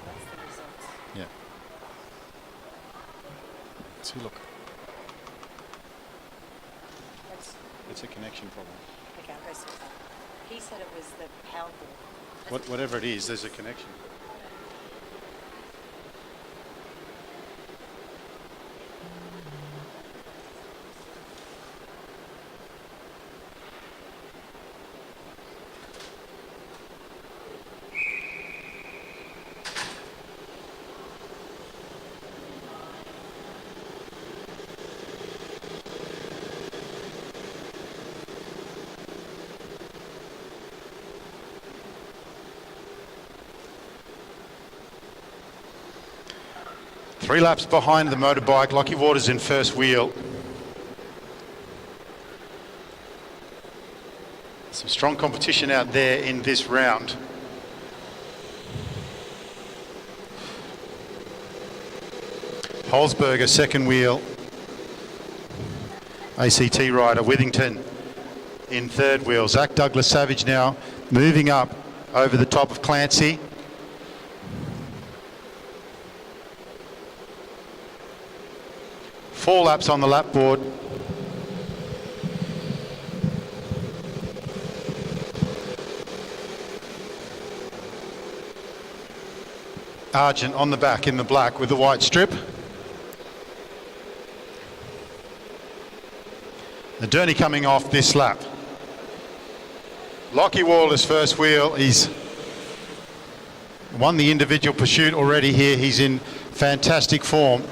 That's the result. Yeah. See, look, That's it's a connection problem. okay. I'll go see that. He said it was the power board. Whatever it is, there's a connection. Three laps behind the motorbike. Lockie Waters in first wheel. Some strong competition out there in this round. Holzberger second wheel. ACT rider Withington in third wheel. Zach Douglas Savage now moving up over the top of Clancy. Four laps on the lap board. Argent on the back in the black with the white strip. The Derny coming off this lap. Lockie Waters first wheel. He's won the individual pursuit already here. He's in fantastic form.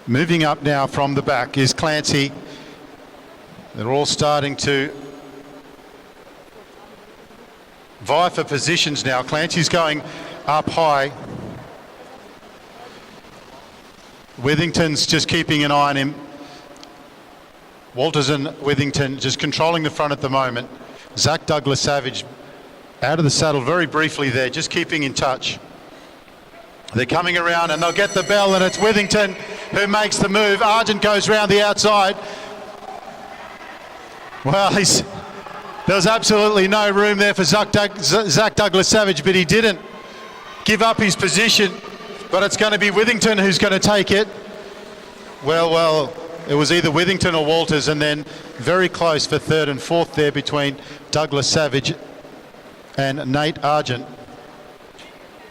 Moving up now from the back is Clancy. They're all starting to vie for positions now. Clancy's going up high. Withington's just keeping an eye on him. Walters and Withington just controlling the front at the moment. Zach Douglas Savage out of the saddle very briefly there, just keeping in touch. They're coming around and they'll get the bell, and it's Withington who makes the move. Argent goes round the outside. Well, there was absolutely no room there for Zach Douglas Savage, but he didn't give up his position. But it's going to be Withington who's going to take it. Well, it was either Withington or Walters, and then very close for third and fourth there between Douglas Savage and Nate Argent.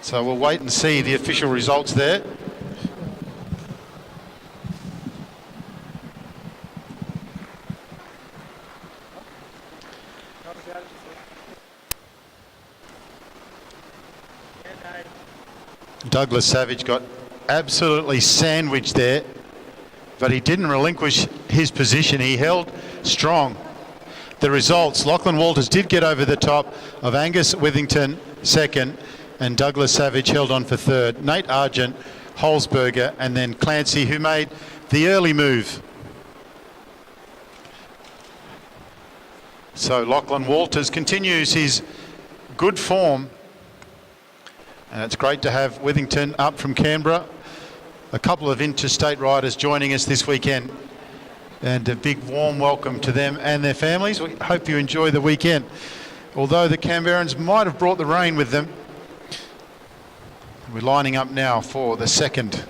So we'll wait and see the official results there. Douglas Savage got absolutely sandwiched there, but he didn't relinquish his position. He held strong. The results, Lachlan Walters did get over the top of Angus Withington second, and Douglas Savage held on for third. Nate Argent, Holzberger, and then Clancy, who made the early move. So Lachlan Walters continues his good form. And it's great to have Withington up from Canberra. A couple of interstate riders joining us this weekend. And a big warm welcome to them and their families. We hope you enjoy the weekend. Although the Canberrans might have brought the rain with them. We're lining up now for the second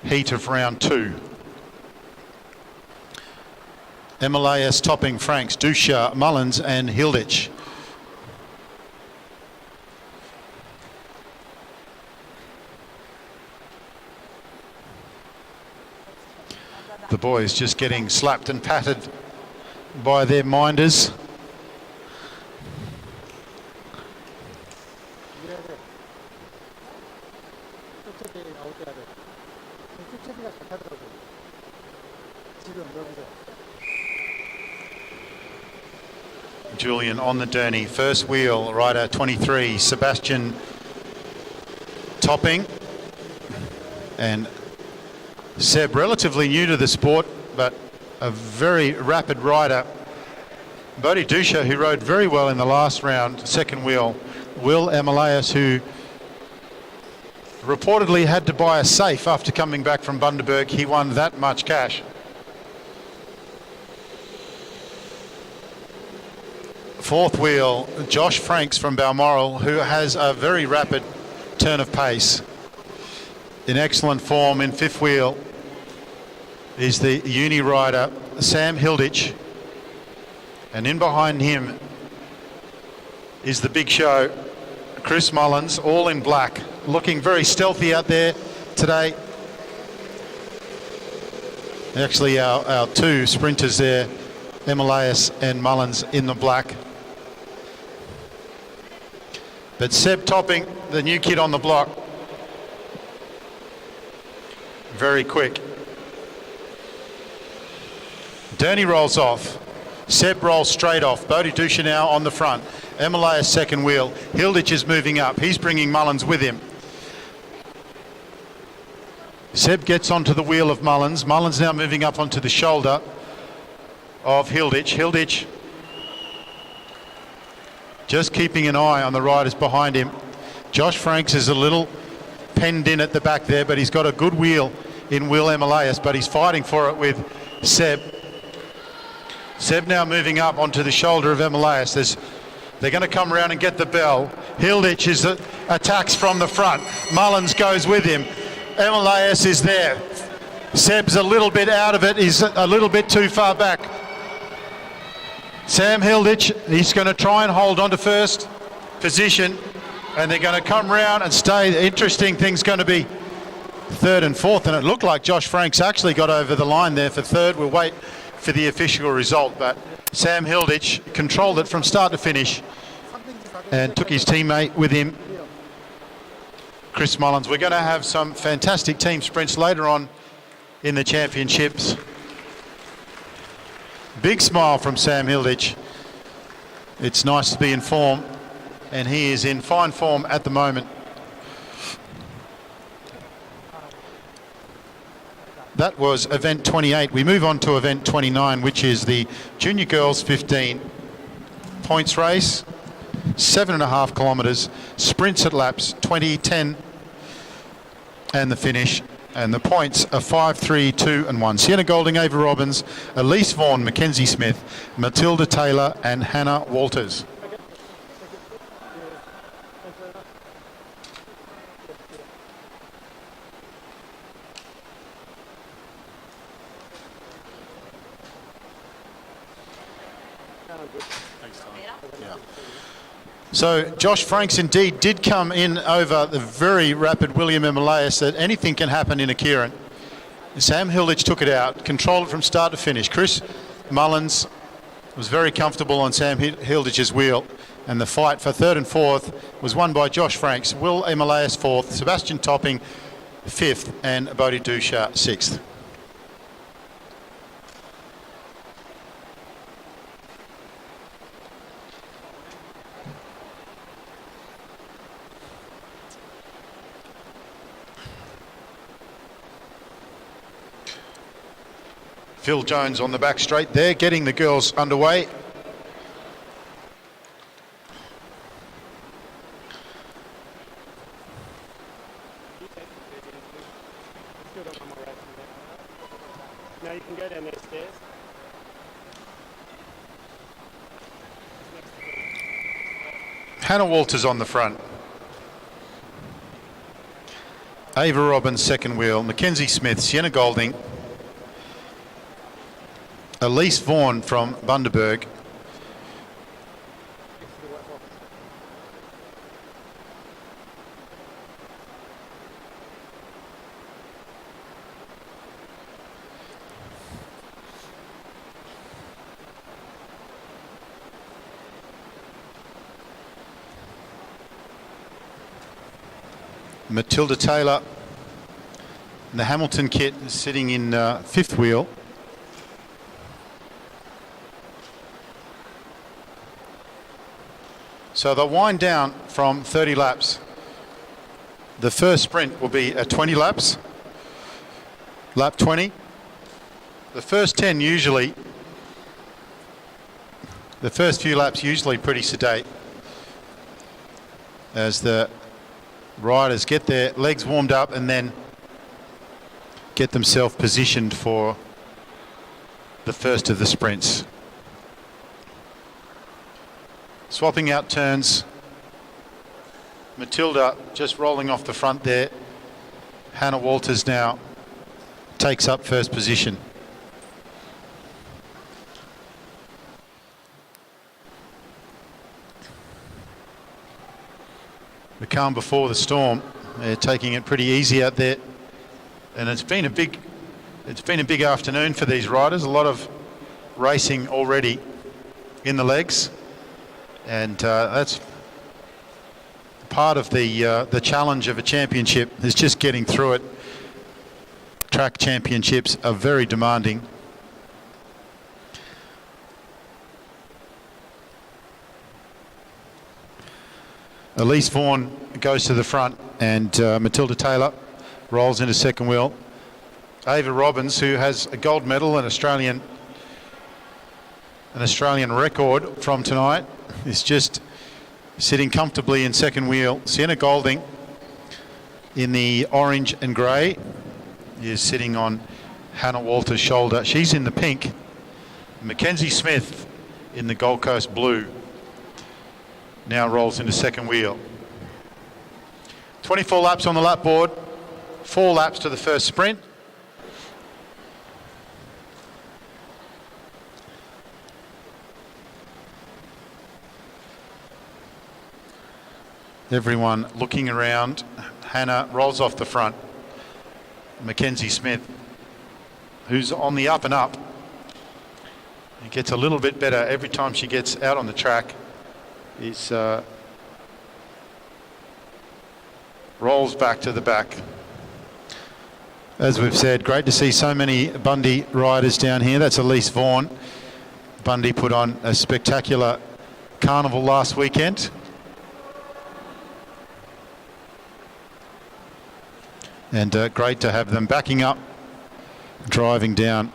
heat of round 2. Emilias topping Franks, Dusha, Mullins and Hilditch. The boys just getting slapped and patted by their minders. Julian on the Derny, first wheel, rider 23, Sebastian topping. And Seb, relatively new to the sport, but a very rapid rider. Bodhi Dusha, who rode very well in the last round, second wheel. Will Emilias, who reportedly had to buy a safe after coming back from Bundaberg. He won that much cash. Fourth wheel, Josh Franks from Balmoral, who has a very rapid turn of pace. In excellent form in fifth wheel is the uni rider, Sam Hilditch. And in behind him is the big show, Chris Mullins, all in black, looking very stealthy out there today. Actually, our two sprinters there, Emilias and Mullins, in the black. But Seb topping, the new kid on the block. Very quick. Derny rolls off. Seb rolls straight off. Bodhi Dusha now on the front. Emilias second wheel. Hilditch is moving up. He's bringing Mullins with him. Seb gets onto the wheel of Mullins. Mullins now moving up onto the shoulder of Hilditch. Hilditch just keeping an eye on the riders behind him. Josh Franks is a little penned in at the back there, but he's got a good wheel in Will Emilias, but he's fighting for it with Seb. Seb now moving up onto the shoulder of Emilias. They're going to come around and get the bell. Hilditch is attacks from the front. Mullins goes with him. Emilias is there. Seb's a little bit out of it. He's a little bit too far back. Sam Hilditch, he's going to try and hold on to first position, and they're going to come round and stay. The interesting thing's going to be third and fourth, and it looked like Josh Franks actually got over the line there for third. We'll wait for the official result, but Sam Hilditch controlled it from start to finish and took his teammate with him, Chris Mullins. We're going to have some fantastic team sprints later on in the championships. Big smile from Sam Hilditch. It's nice to be in form, and he is in fine form at the moment. That was event 28. We move on to event 29, which is the Junior Girls 15 points race, 7.5 kilometres, sprints at laps 20, 10, and the finish. And the points are 5, 3, 2, and 1. Sienna Golding, Ava Robbins, Elise Vaughan, Mackenzie Smith, Matilda Taylor, and Hannah Walters. So Josh Franks indeed did come in over the very rapid William Emilias. That anything can happen in a Keirin. Sam Hilditch took it out, controlled it from start to finish. Chris Mullins was very comfortable on Sam Hilditch's wheel, and the fight for third and fourth was won by Josh Franks, Will Emilias fourth, Sebastian Topping fifth, and Bodhi Dusha sixth. Phil Jones on the back straight there, getting the girls underway. Now you can go down those stairs. Hannah Walters on the front. Ava Robbins second wheel, Mackenzie Smith, Sienna Golding, Elise Vaughan from Bundaberg. Matilda Taylor, the Hamilton kit, sitting in fifth wheel. So they'll wind down from 30 laps. The first sprint will be at 20 laps. Lap 20. The first 10 usually, the first few laps usually pretty sedate as the riders get their legs warmed up and then get themselves positioned for the first of the sprints. Swapping out turns. Matilda just rolling off the front there. Hannah Walters now takes up first position. The calm before the storm. They're taking it pretty easy out there, and it's been a big afternoon for these riders. A lot of racing already in the legs, and that's part of the challenge of a championship, is just getting through it. Track championships are very demanding. Elise Vaughan goes to the front, and Matilda Taylor rolls into second wheel. Ava Robbins, who has a gold medal, an Australian record from tonight, is just sitting comfortably in second wheel. Sienna Golding in the orange and grey is sitting on Hannah Walters' shoulder. She's in the pink. Mackenzie Smith in the Gold Coast blue now rolls into second wheel. 24 laps on the lap board, 4 laps to the first sprint. Everyone looking around. Hannah rolls off the front. Mackenzie Smith, who's on the up and up, it gets a little bit better every time she gets out on the track. Is rolls back to the back. As we've said, great to see so many Bundy riders down here. That's Elise Vaughan. Bundy put on a spectacular carnival last weekend. And great to have them backing up, driving down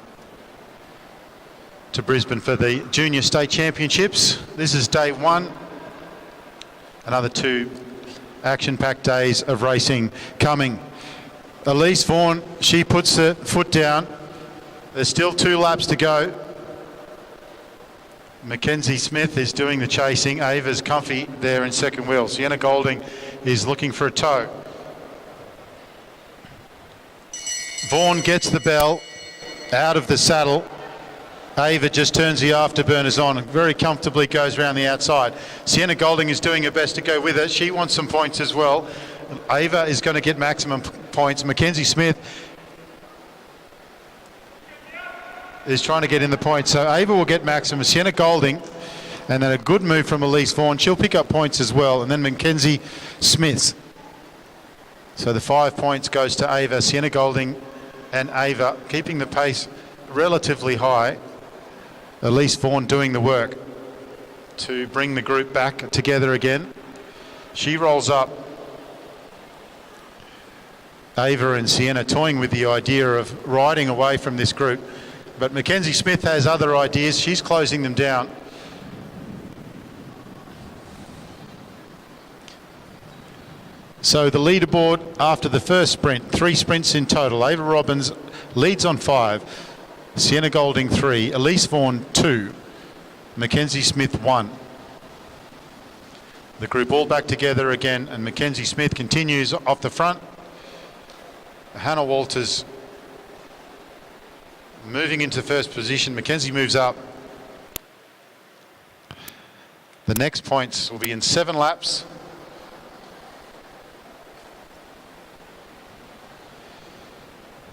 to Brisbane for the Junior State Championships. This is day 1. Another 2 action-packed days of racing coming. Elise Vaughan, she puts her foot down. There's still 2 laps to go. Mackenzie Smith is doing the chasing. Ava's comfy there in second wheel. Sienna Golding is looking for a tow. Vaughan gets the bell out of the saddle. Ava just turns the afterburners on and very comfortably goes around the outside. Sienna Golding is doing her best to go with her. She wants some points as well. Ava is going to get maximum points. Mackenzie Smith is trying to get in the points. So Ava will get maximum. Sienna Golding, and then a good move from Elise Vaughan. She'll pick up points as well. And then Mackenzie Smith. So the 5 points goes to Ava. Sienna Golding and Ava keeping the pace relatively high. Elise Vaughan doing the work to bring the group back together again. She rolls up. Ava and Sienna toying with the idea of riding away from this group. But Mackenzie Smith has other ideas. She's closing them down. So the leaderboard after the first sprint, 3 sprints in total. Ava Robbins leads on 5. Sienna Golding 3, Elise Vaughan 2, Mackenzie Smith 1. The group all back together again, and Mackenzie Smith continues off the front. Hannah Walters moving into first position. Mackenzie moves up. The next points will be in 7 laps.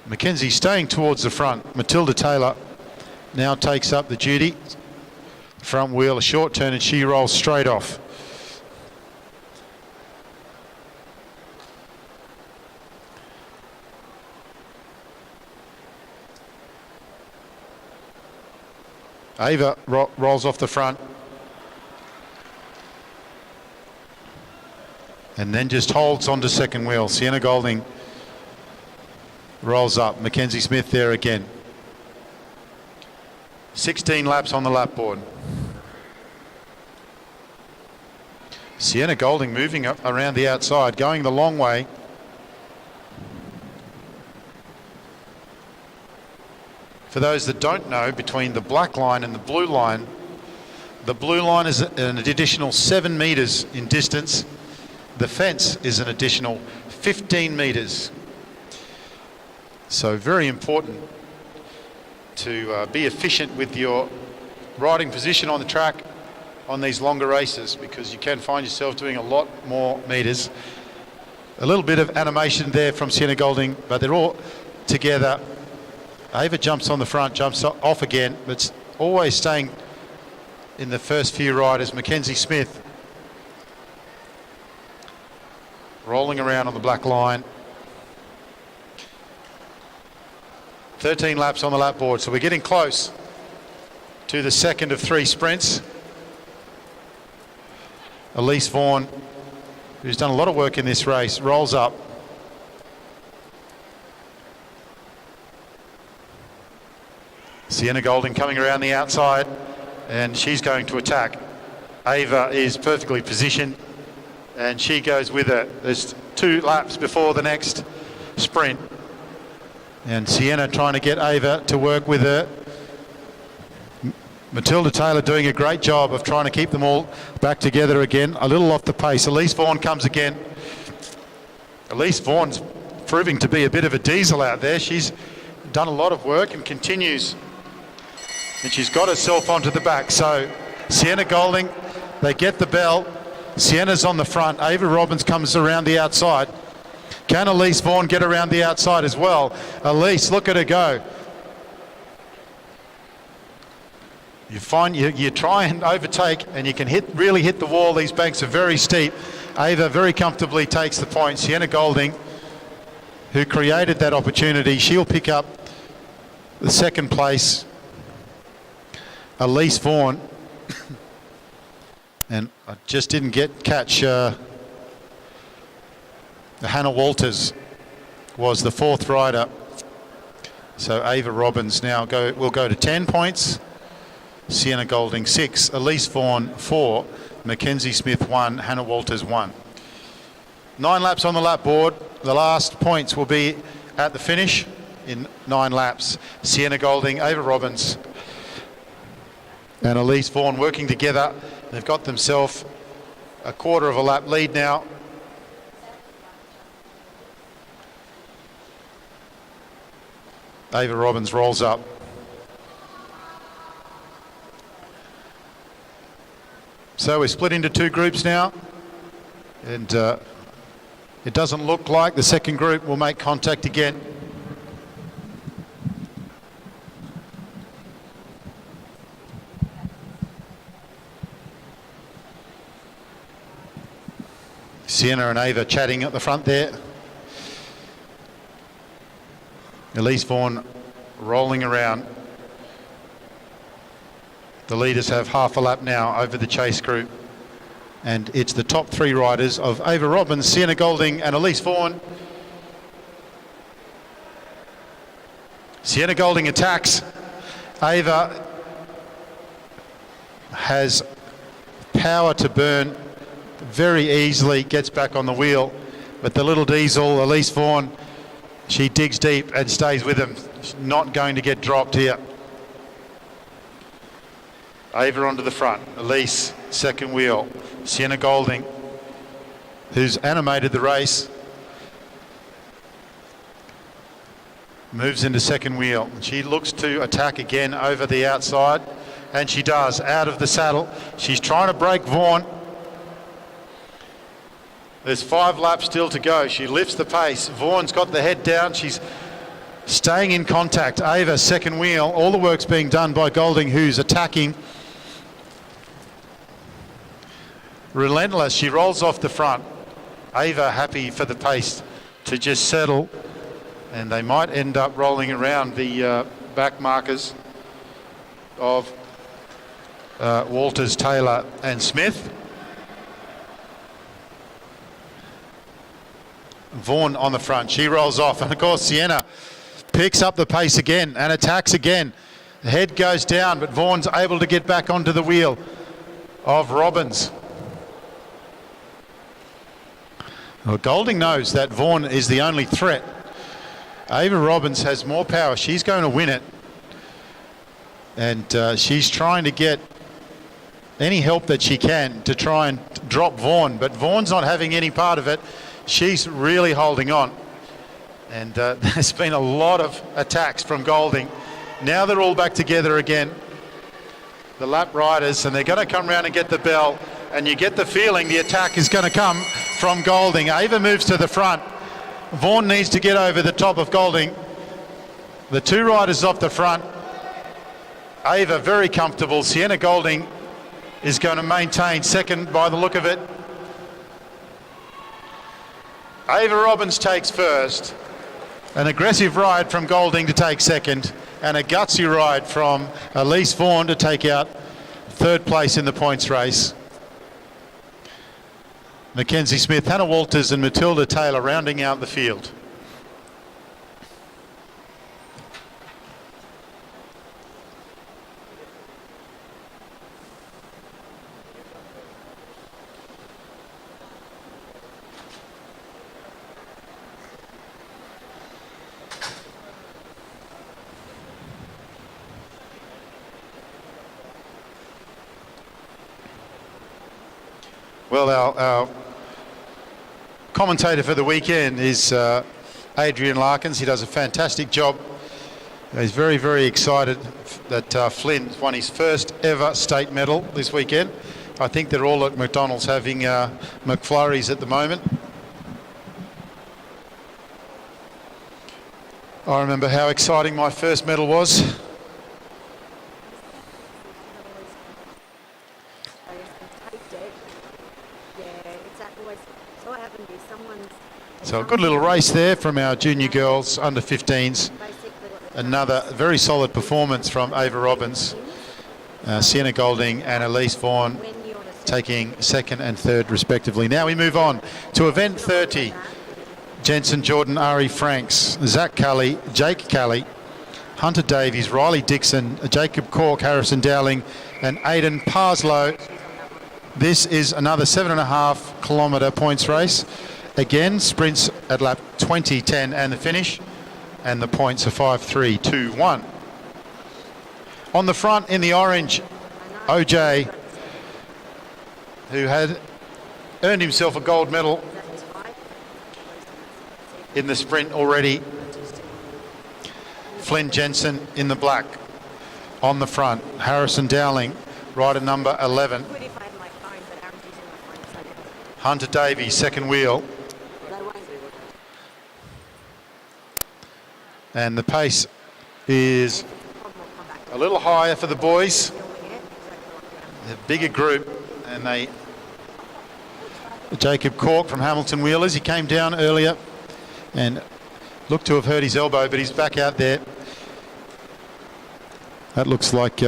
Mackenzie staying towards the front. Matilda Taylor now takes up the duty. Front wheel, a short turn, and she rolls straight off. Ava rolls off the front. and then just holds onto second wheel. Sienna Golding rolls up. Mackenzie Smith there again. 16 laps on the lap board. Sienna Golding moving up around the outside, going the long way. For those that don't know, between the black line and the blue line is an additional 7 metres in distance. The fence is an additional 15 metres. So very important to be efficient with your riding position on the track on these longer races, because you can find yourself doing a lot more metres. A little bit of animation there from Sienna Golding, but they're all together. Ava jumps on the front, jumps off again, but it's always staying in the first few riders. Mackenzie Smith rolling around on the black line. 13 laps on the lap board, so we're getting close to the second of 3 sprints. Elise Vaughan, who's done a lot of work in this race, rolls up. Sienna Golding coming around the outside, and she's going to attack. Ava is perfectly positioned, and she goes with her. There's 2 laps before the next sprint, and Sienna trying to get Ava to work with her. Matilda Taylor doing a great job of trying to keep them all back together again. A little off the pace. Elise Vaughan comes again. Elise Vaughan's proving to be a bit of a diesel out there. She's done a lot of work and continues. And she's got herself onto the back. So Sienna Golding, they get the bell. Sienna's on the front. Ava Robbins comes around the outside. Can Elise Vaughan get around the outside as well? Elise, look at her go. You find you try and overtake, and you can really hit the wall. These banks are very steep. Ava very comfortably takes the point. Sienna Golding, who created that opportunity, she'll pick up the second place. Elise Vaughan, and I just didn't catch Hannah Walters was the 4th rider. So Ava Robbins now will go to 10 points. Sienna Golding 6, Elise Vaughan 4, Mackenzie Smith 1, Hannah Walters 1. 9 laps on the lap board. The last points will be at the finish in 9 laps. Sienna Golding, Ava Robbins and Elise Vaughan working together. They've got themselves a quarter of a lap lead now. Ava Robbins rolls up. So we're split into 2 groups now, and it doesn't look like the second group will make contact again. Sienna and Ava chatting at the front there. Elise Vaughan rolling around. The leaders have half a lap now over the chase group, and it's the top 3 riders of Ava Robbins, Sienna Golding and Elise Vaughan. Sienna Golding attacks. Ava has power to burn very easily, gets back on the wheel, but the little diesel, Elise Vaughan, she digs deep and stays with him. She's not going to get dropped here. Ava onto the front, Elise second wheel, Sienna Golding, who's animated the race, moves into second wheel. She looks to attack again over the outside, and she does, out of the saddle. She's trying to break Vaughan. There's 5 laps still to go. She lifts the pace. Vaughan's got the head down. She's staying in contact. Ava second wheel. All the work's being done by Golding, who's attacking. Relentless, she rolls off the front. Ava happy for the pace to just settle, and they might end up rolling around the back markers of Walters, Taylor and Smith. Vaughan on the front. She rolls off. And of course, Sienna picks up the pace again and attacks again. The head goes down, but Vaughan's able to get back onto the wheel of Robbins. Well, Golding knows that Vaughan is the only threat. Ava Robbins has more power. She's going to win it. And she's trying to get any help that she can to try and drop Vaughan. But Vaughan's not having any part of it. She's really holding on. And there's been a lot of attacks from Golding. Now they're all back together again, the lap riders, and they're going to come round and get the bell. And you get the feeling the attack is going to come from Golding. Ava moves to the front. Vaughan needs to get over the top of Golding. The two riders off the front. Ava very comfortable. Sienna Golding is going to maintain second by the look of it. Ava Robbins takes first. An aggressive ride from Golding to take second, and a gutsy ride from Elise Vaughan to take out third place in the points race. Mackenzie Smith, Hannah Walters and Matilda Taylor rounding out the field. Well, our commentator for the weekend is Adrian Larkins. He does a fantastic job. He's very, very excited that Flynn won his first ever state medal this weekend. I think they're all at McDonald's having McFlurries at the moment. I remember how exciting my first medal was. So a good little race there from our junior girls, under 15s. Another very solid performance from Ava Robbins, Sienna Golding and Elise Vaughan taking second and third respectively. Now we move on to event 30. Jensen Jordan, Ari Franks, Zach Cully, Jake Cully, Hunter Davies, Riley Dixon, Jacob Cork, Harrison Dowling and Aidan Parslow. This is another 7.5 kilometre points race. Again, sprints at lap 20, 10 and the finish, and the points are 5, 3, 2, 1. On the front in the orange, OJ, who had earned himself a gold medal in the sprint already. Flynn Jensen in the black. On the front, Harrison Dowling, rider number 11. Hunter Davies, second wheel. And the pace is a little higher for the boys. A bigger group, and Jacob Cork from Hamilton Wheelers, he came down earlier and looked to have hurt his elbow, but he's back out there. That looks like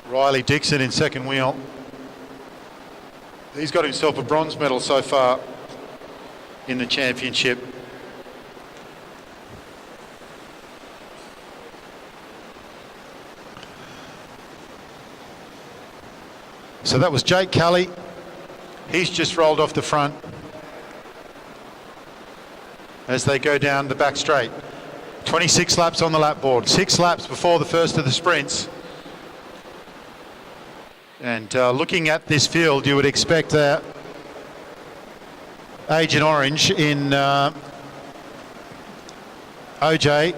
Riley Dixon in second wheel. He's got himself a bronze medal so far in the championship. So that was Jake Cully. He's just rolled off the front as they go down the back straight. 26 laps on the lap board, 6 laps before the first of the sprints. And looking at this field, you would expect that Agent Orange in OJ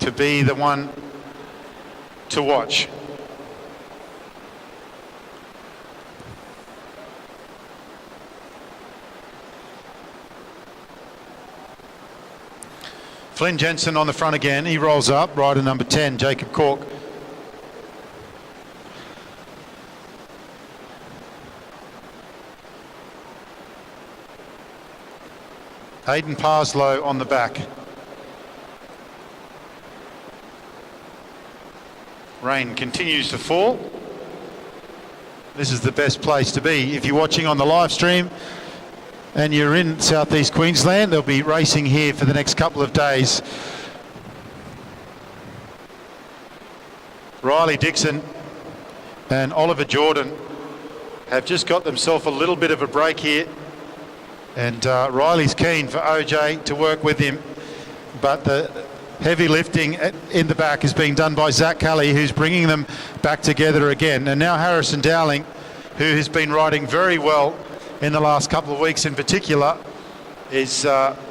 to be the one to watch. Flynn Jensen on the front again. He rolls up. Rider number 10, Jacob Cork. Aidan Parslow on the back. Rain continues to fall. This is the best place to be. If you're watching on the live stream, and you're in southeast Queensland, they'll be racing here for the next couple of days. Riley Dixon and Oliver Jordan have just got themselves a little bit of a break here, and Riley's keen for OJ to work with him, but the heavy lifting in the back is being done by Zach Kelly, who's bringing them back together again. And now Harrison Dowling, who has been riding very well in the last couple of weeks in particular, is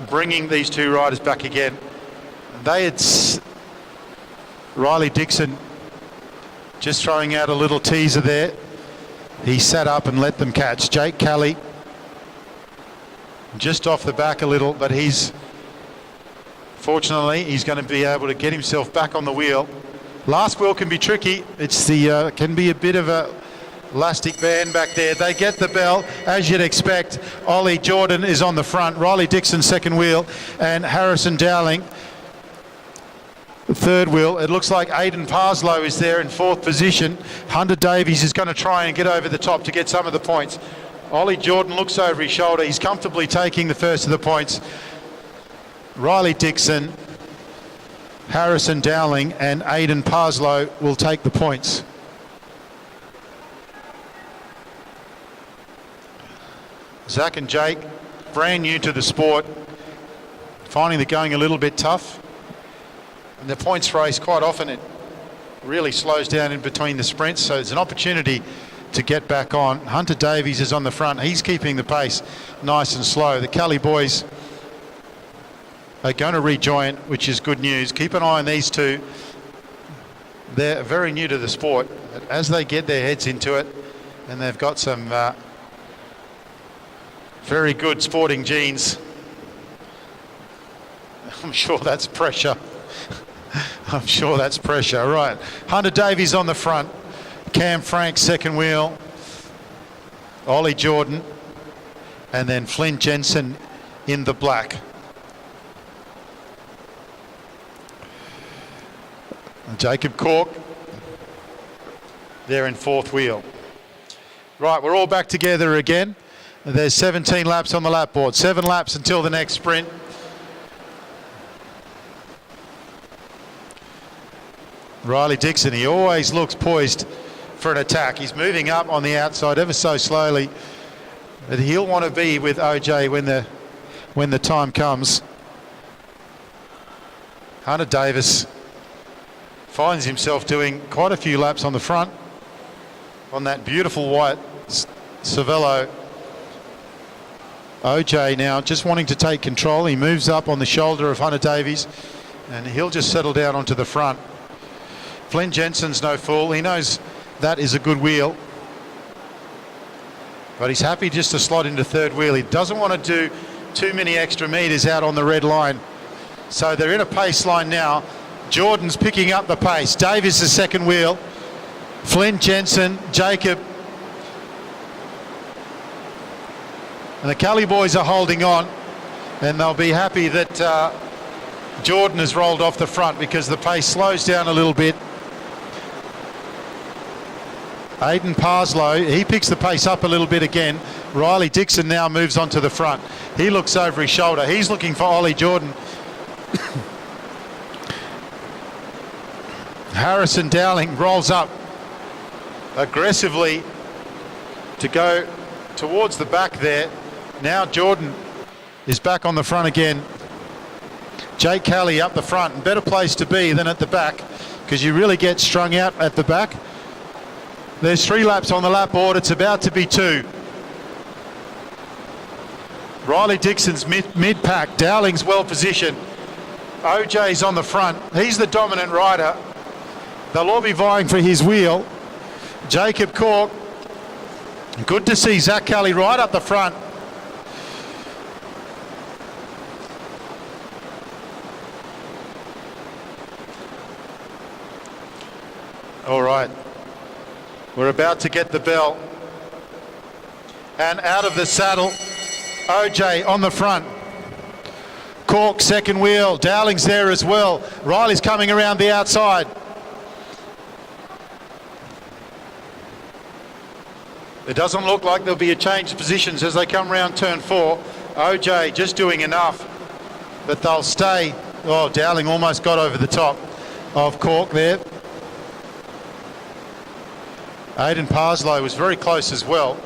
bringing these two riders back again. They had Riley Dixon just throwing out a little teaser there. He sat up and let them catch. Jake Kelly just off the back a little, but fortunately he's going to be able to get himself back on the wheel. Last wheel can be tricky. It's the can be a bit of a elastic band back there. They get the bell, as you'd expect. Ollie Jordan is on the front, Riley Dixon second wheel, and Harrison Dowling third wheel. It looks like Aidan Parslow is there in fourth position. Hunter Davies is going to try and get over the top to get some of the points. Ollie Jordan looks over his shoulder. He's comfortably taking the first of the points. Riley Dixon, Harrison Dowling and Aidan Parslow will take the points. Zach and Jake, brand new to the sport, finding the going a little bit tough. In the points race, quite often it really slows down in between the sprints, so it's an opportunity to get back on. Hunter Davies is on the front. He's keeping the pace nice and slow. The Kelly boys are going to rejoin, which is good news. Keep an eye on these two. They're very new to the sport. But as they get their heads into it, and they've got some very good sporting genes, I'm sure that's pressure. I'm sure that's pressure. Right, Hunter Davies on the front, Cam Frank second wheel, Ollie Jordan, and then Flynn Jensen in the black. And Jacob Cork there in fourth wheel. Right, we're all back together again. There's 17 laps on the lap board, 7 laps until the next sprint. Riley Dixon, he always looks poised for an attack. He's moving up on the outside ever so slowly, but he'll want to be with OJ when the time comes. Hunter Davis finds himself doing quite a few laps on the front on that beautiful white Cervelo. OJ now just wanting to take control. He moves up on the shoulder of Hunter Davies and he'll just settle down onto the front. Flynn Jensen's no fool. He knows that is a good wheel, but he's happy just to slot into third wheel. He doesn't want to do too many extra meters out on the red line. So they're in a pace line now. Jordan's picking up the pace. Davies is second wheel. Flynn Jensen, Jacob. And the Kelly boys are holding on, and they'll be happy that Jordan has rolled off the front because the pace slows down a little bit. Aidan Parslow, he picks the pace up a little bit again. Riley Dixon now moves on to the front. He looks over his shoulder. He's looking for Ollie Jordan. Harrison Dowling rolls up aggressively to go towards the back there. Now Jordan is back on the front again. Jake Kelly up the front, better place to be than at the back because you really get strung out at the back. There's 3 laps on the lap board. It's about to be 2. Riley Dixon's mid-pack. Dowling's well positioned. OJ's on the front. He's the dominant rider. They'll all be vying for his wheel. Jacob Cork. Good to see Zach Kelly right up the front. All right. We're about to get the bell. And out of the saddle, OJ on the front. Cork second wheel. Dowling's there as well. Riley's coming around the outside. It doesn't look like there'll be a change of positions as they come round turn 4. OJ just doing enough, but they'll stay. Oh, Dowling almost got over the top of Cork there. Aidan Parslow was very close as well.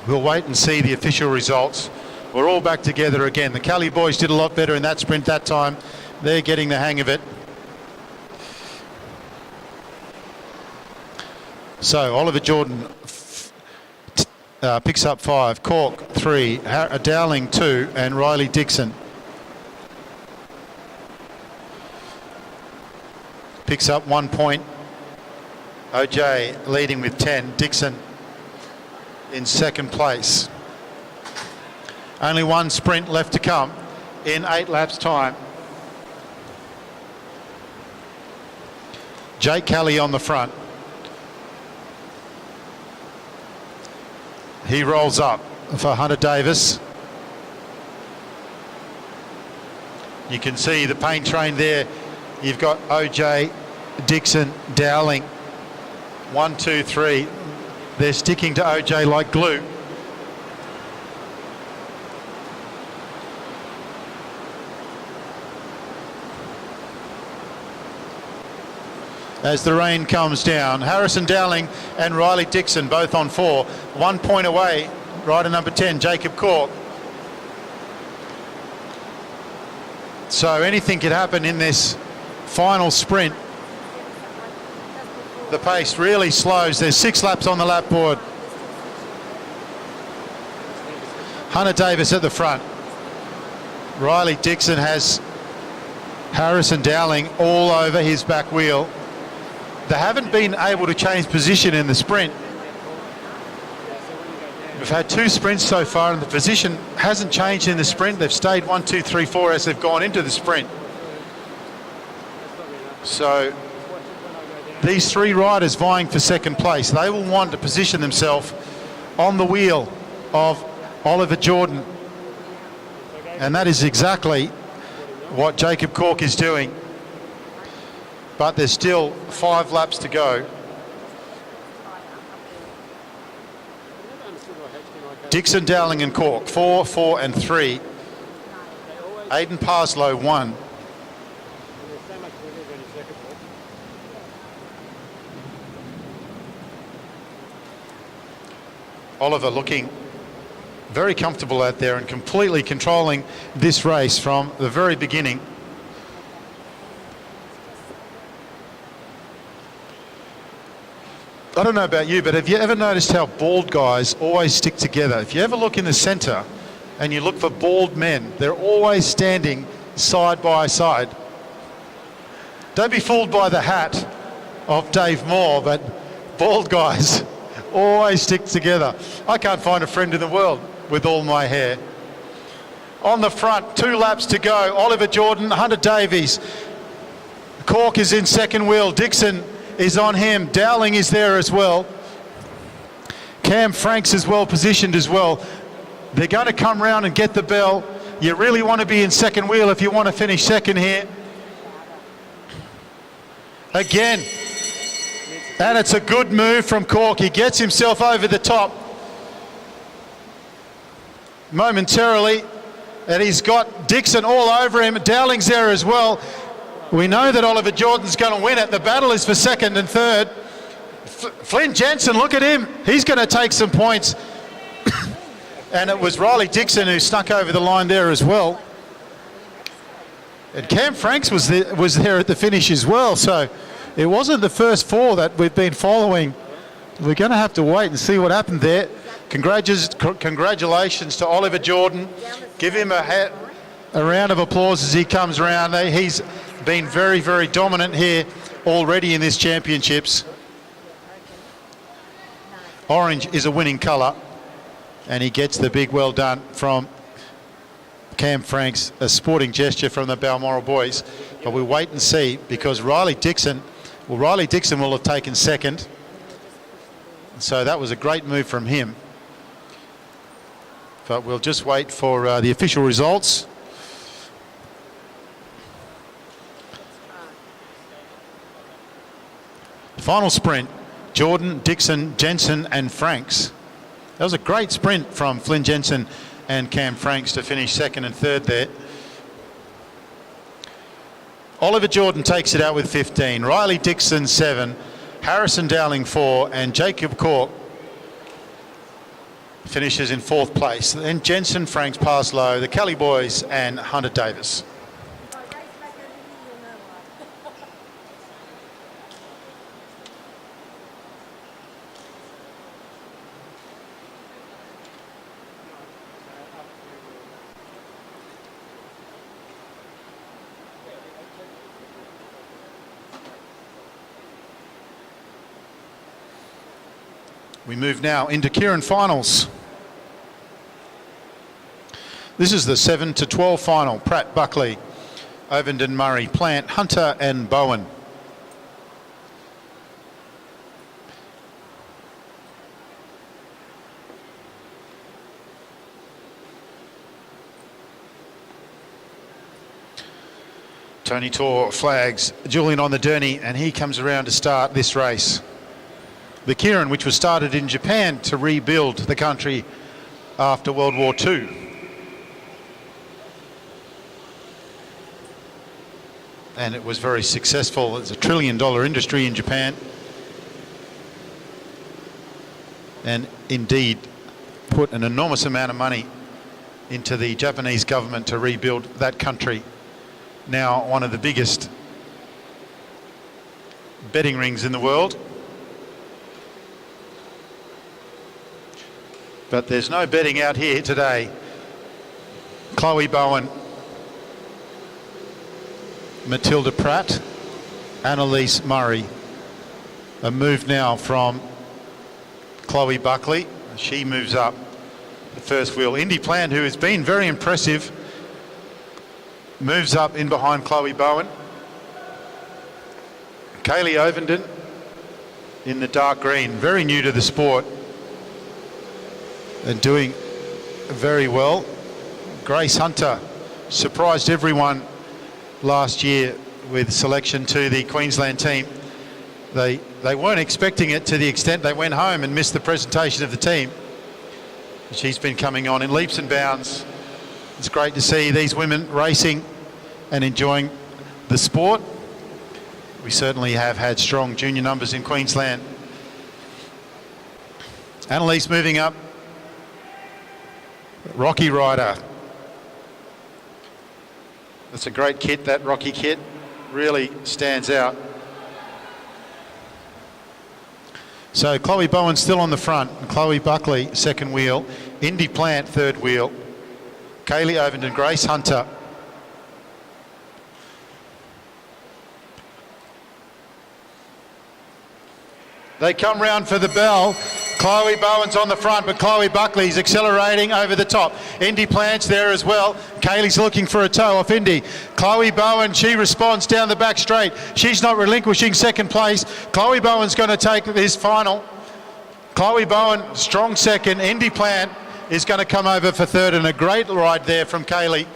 We'll wait and see the official results. We're all back together again. The Cali boys did a lot better in that sprint that time. They're getting the hang of it. So Oliver Jordan picks up 5, Cork 3, Dowling 2, and Riley Dixon picks up 1 point. OJ leading with 10, Dixon in second place. Only one sprint left to come in 8 laps time. Jake Kelly on the front. He rolls up for Hunter Davis. You can see the paint train there. You've got OJ, Dixon, Dowling. 1, 2, 3. They're sticking to OJ like glue. As the rain comes down, Harrison Dowling and Riley Dixon both on 4. 1 point away, rider number 10, Jacob Cork. So anything could happen in this final sprint. The pace really slows. There's 6 laps on the lap board. Hunter Davis at the front. Riley Dixon has Harrison Dowling all over his back wheel. They haven't been able to change position in the sprint. We've had 2 sprints so far and the position hasn't changed in the sprint. They've stayed 1, 2, 3, 4 as they've gone into the sprint. So these 3 riders vying for second place, they will want to position themselves on the wheel of Oliver Jordan. And that is exactly what Jacob Cork is doing. But there's still 5 laps to go. Dixon, Dowling and Cork, 4, 4 and 3. Aidan Parslow, 1. Oliver looking very comfortable out there and completely controlling this race from the very beginning. I don't know about you, but have you ever noticed how bald guys always stick together? If you ever look in the centre and you look for bald men, they're always standing side by side. Don't be fooled by the hat of Dave Moore, but bald guys always stick together. I can't find a friend in the world with all my hair. On the front, 2 laps to go. Oliver Jordan, Hunter Davies. Cork is in second wheel. Dixon is on him. Dowling is there as well. Cam Franks is well positioned as well. They're going to come round and get the bell. You really want to be in second wheel if you want to finish second here. Again. And it's a good move from Cork. He gets himself over the top momentarily. And he's got Dixon all over him. Dowling's there as well. We know that Oliver Jordan's going to win it. The battle is for second and third. Flynn Jensen, look at him. He's going to take some points. And it was Riley Dixon who snuck over the line there as well. And Cam Franks was there at the finish as well. So it wasn't the first 4 that we've been following. We're going to have to wait and see what happened there. Congratulations to Oliver Jordan. Give him a round of applause as he comes around. He's been very, very dominant here already in this championships. Orange is a winning colour, and he gets the big well done from Cam Franks, a sporting gesture from the Balmoral boys. But we wait and see, because Riley Dixon will have taken second. So that was a great move from him. But we'll just wait for the official results. Final sprint, Jordan, Dixon, Jensen and Franks. That was a great sprint from Flynn Jensen and Cam Franks to finish second and third there. Oliver Jordan takes it out with 15, Riley Dixon 7, Harrison Dowling 4 and Jacob Cork finishes in 4th place. Then Jensen, Franks, Parslow, the Kelly boys and Hunter Davis. We move now into Keirin finals. This is the 7 to 12 final. Pratt, Buckley, Ovenden, Murray, Plant, Hunter and Bowen. Tony Tor flags Julian on the Derny and he comes around to start this race. The Keirin, which was started in Japan to rebuild the country after World War II. And it was very successful. It's a $1 trillion industry in Japan. And indeed put an enormous amount of money into the Japanese government to rebuild that country. Now one of the biggest betting rings in the world. But there's no betting out here today. Chloe Bowen, Matilda Pratt, Annalise Murray. A move now from Chloe Buckley. She moves up the first wheel. Indy Plant, who has been very impressive, moves up in behind Chloe Bowen. Kaylee Ovenden in the dark green, very new to the sport and doing very well. Grace Hunter surprised everyone last year with selection to the Queensland team. They weren't expecting it to the extent they went home and missed the presentation of the team. She's been coming on in leaps and bounds. It's great to see these women racing and enjoying the sport. We certainly have had strong junior numbers in Queensland. Annalise moving up. Rocky Rider. That's a great kit, that Rocky kit. Really stands out. So Chloe Bowen still on the front. Chloe Buckley, second wheel. Indy Plant, third wheel. Kaylee Ovenden, Grace Hunter. They come round for the bell. Chloe Bowen's on the front, but Chloe Buckley's accelerating over the top. Indy Plant's there as well. Kaylee's looking for a toe off Indy. Chloe Bowen, she responds down the back straight. She's not relinquishing second place. Chloe Bowen's going to take this final. Chloe Bowen, strong second. Indy Plant is going to come over for third, and a great ride there from Kaylee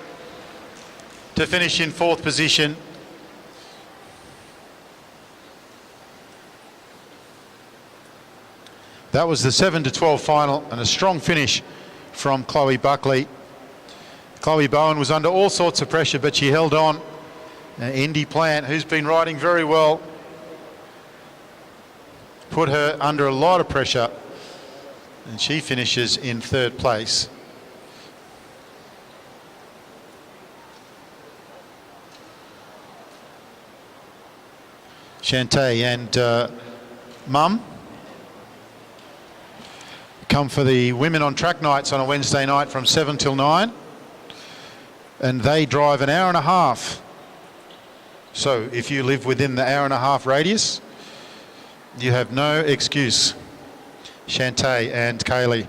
to finish in 4th position. That was the 7 to 12 final and a strong finish from Chloe Buckley. Chloe Bowen was under all sorts of pressure, but she held on. Indy Plant, who's been riding very well, put her under a lot of pressure, and she finishes in 3rd place. Shantae and Mum come for the women on track nights on a Wednesday night from 7 till 9, and they drive an hour and a half. So if you live within the hour and a half radius, you have no excuse. Shantae and Kaylee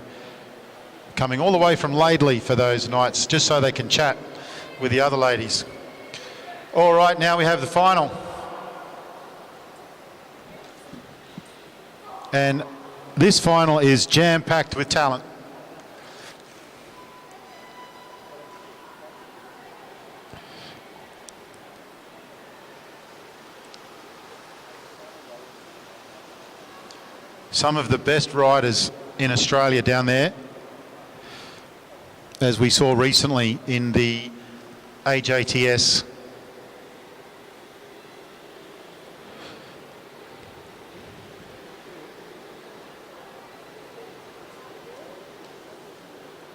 coming all the way from Laidley for those nights, just so they can chat with the other ladies. All right, now we have the final. And this final is jam-packed with talent. some of the best riders in Australia down there, as we saw recently in the AJTS.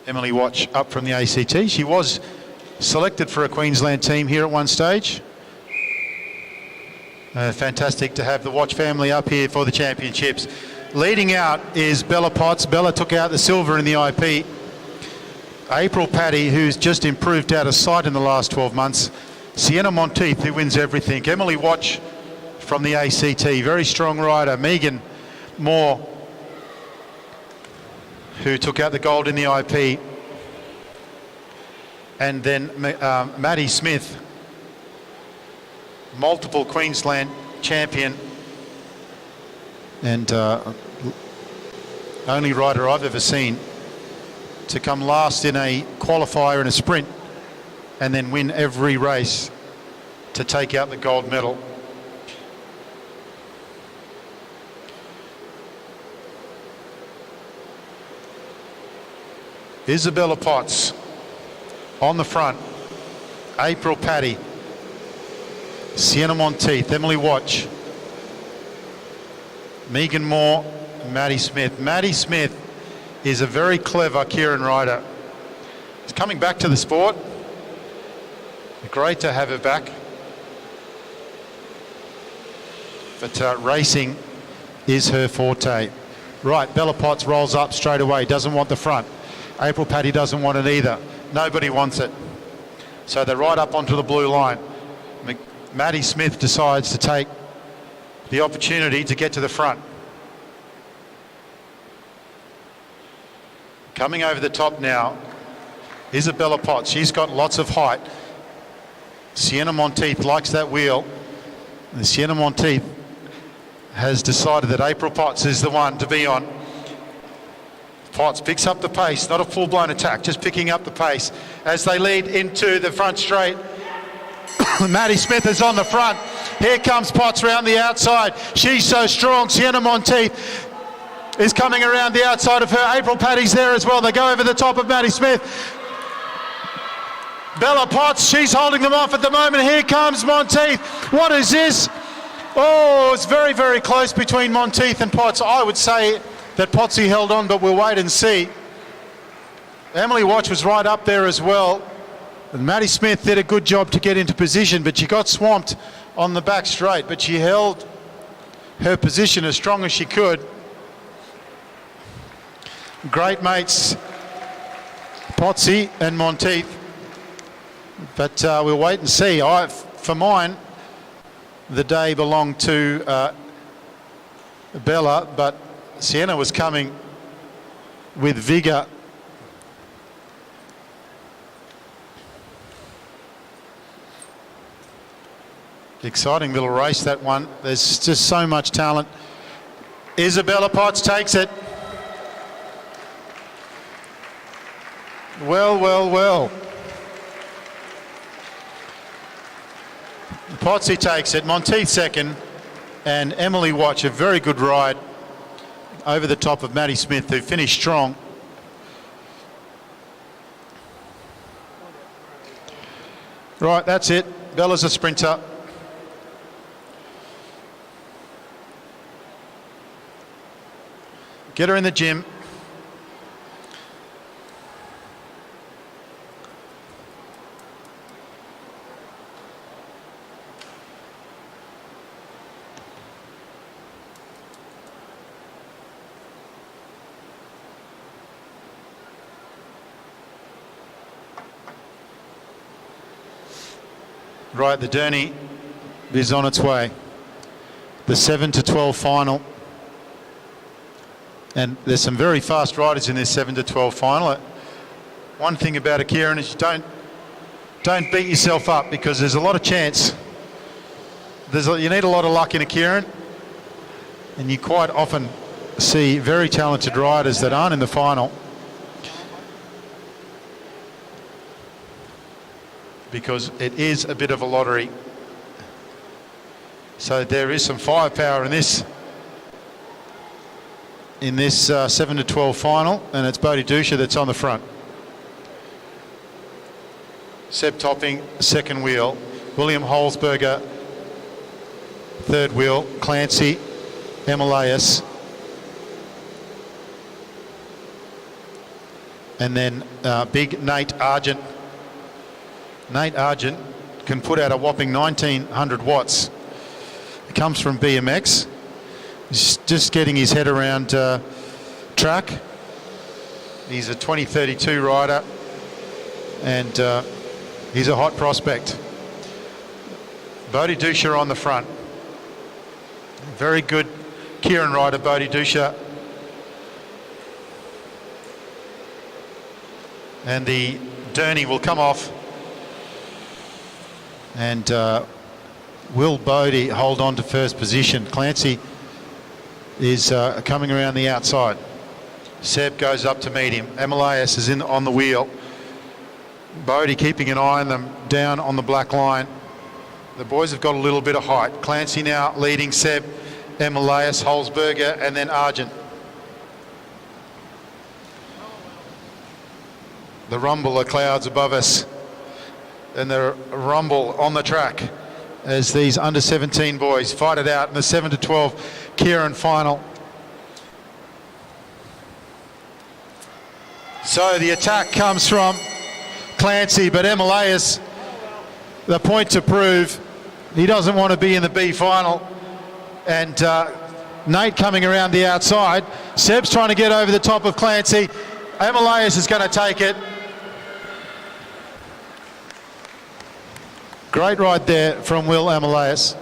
Emily Watch up from the ACT. She was selected for a Queensland team here at one stage. Fantastic to have the Watch family up here for the championships. Leading out is Bella Potts. Bella took out the silver in the IP. April Paddy, who's just improved out of sight in the last 12 months. Sienna Monteith, who wins everything. Emily Watch from the ACT, very strong rider. Megan Moore, who took out the gold in the IP. And then Maddie Smith, multiple Queensland champion, and only rider I've ever seen to come last in a qualifier in a sprint and then win every race to take out the gold medal. Isabella Potts on the front, April Paddy, Sienna Monteith, Emily Watch, Megan Moore, Maddie Smith. Maddie Smith is a very clever Keirin rider. She's coming back to the sport. Great to have her back. But racing is her forte. Right, Bella Potts rolls up straight away, doesn't want the front. April Paddy doesn't want it either. Nobody wants it. So they're right up onto the blue line. Maddie Smith decides to take the opportunity to get to the front. Coming over the top now, Isabella Potts. She's got lots of height. Sienna Monteith likes that wheel. And Sienna Monteith has decided that April Potts is the one to be on. Potts picks up the pace, not a full-blown attack, just picking up the pace as they lead into the front straight. Maddie Smith is on the front. Here comes Potts around the outside. She's so strong. Sienna Monteith is coming around the outside of her. April Paddy's there as well. They go over the top of Maddie Smith. Bella Potts, she's holding them off at the moment. Here comes Monteith. What is this? Oh, it's very, very close between Monteith and Potts. I would say that Potsy held on, but we'll wait and see. Emily Watch was right up there as well. And Maddie Smith did a good job to get into position, but she got swamped on the back straight, but she held her position as strong as she could. Great mates, Potsy and Monteith. But we'll wait and see. For mine, the day belonged to Bella, but Sienna was coming with vigour. Exciting little race, that one. There's just so much talent. Isabella Potts takes it. Well, well, well. Potsy takes it, Monteith second, and Emily Watch, a very good ride over the top of Maddie Smith, who finished strong. Right, that's it. Bella's a sprinter. Get her in the gym. Right, the Derny is on its way. The 7 to 12 final. And there's some very fast riders in this 7 to 12 final. One thing about a Keirin is don't beat yourself up, because there's a lot of chance. You need a lot of luck in a Keirin, and you quite often see very talented riders that aren't in the final because it is a bit of a lottery. So there is some firepower in this. in this 7 to 12 final, and it's Bodhi Dusha that's on the front. Seb Topping, second wheel. William Holzberger, third wheel. Clancy, Emilius. And then big Nate Argent. Nate Argent can put out a whopping 1900 watts. It comes from BMX. He's just getting his head around track. He's a 2032 rider, and he's a hot prospect. Bodhi Dusha on the front. Very good Keirin rider, Bodhi Dusha. And the Derny will come off. And will Bodhi hold on to first position? Clancy is coming around the outside. Seb goes up to meet him. Emilius is on the wheel. Bodhi keeping an eye on them down on the black line. The boys have got a little bit of height. Clancy now leading Seb, Emilius, Holzberger, and then Argent. The rumble of clouds above us, and the rumble on the track as these under 17 boys fight it out in the 7 to 12 Keirin final. So the attack comes from Clancy, but Emilius, the point to prove, he doesn't want to be in the B final. And Nate coming around the outside. Seb's trying to get over the top of Clancy. Emilius is going to take it. Great ride there from Will Emilius.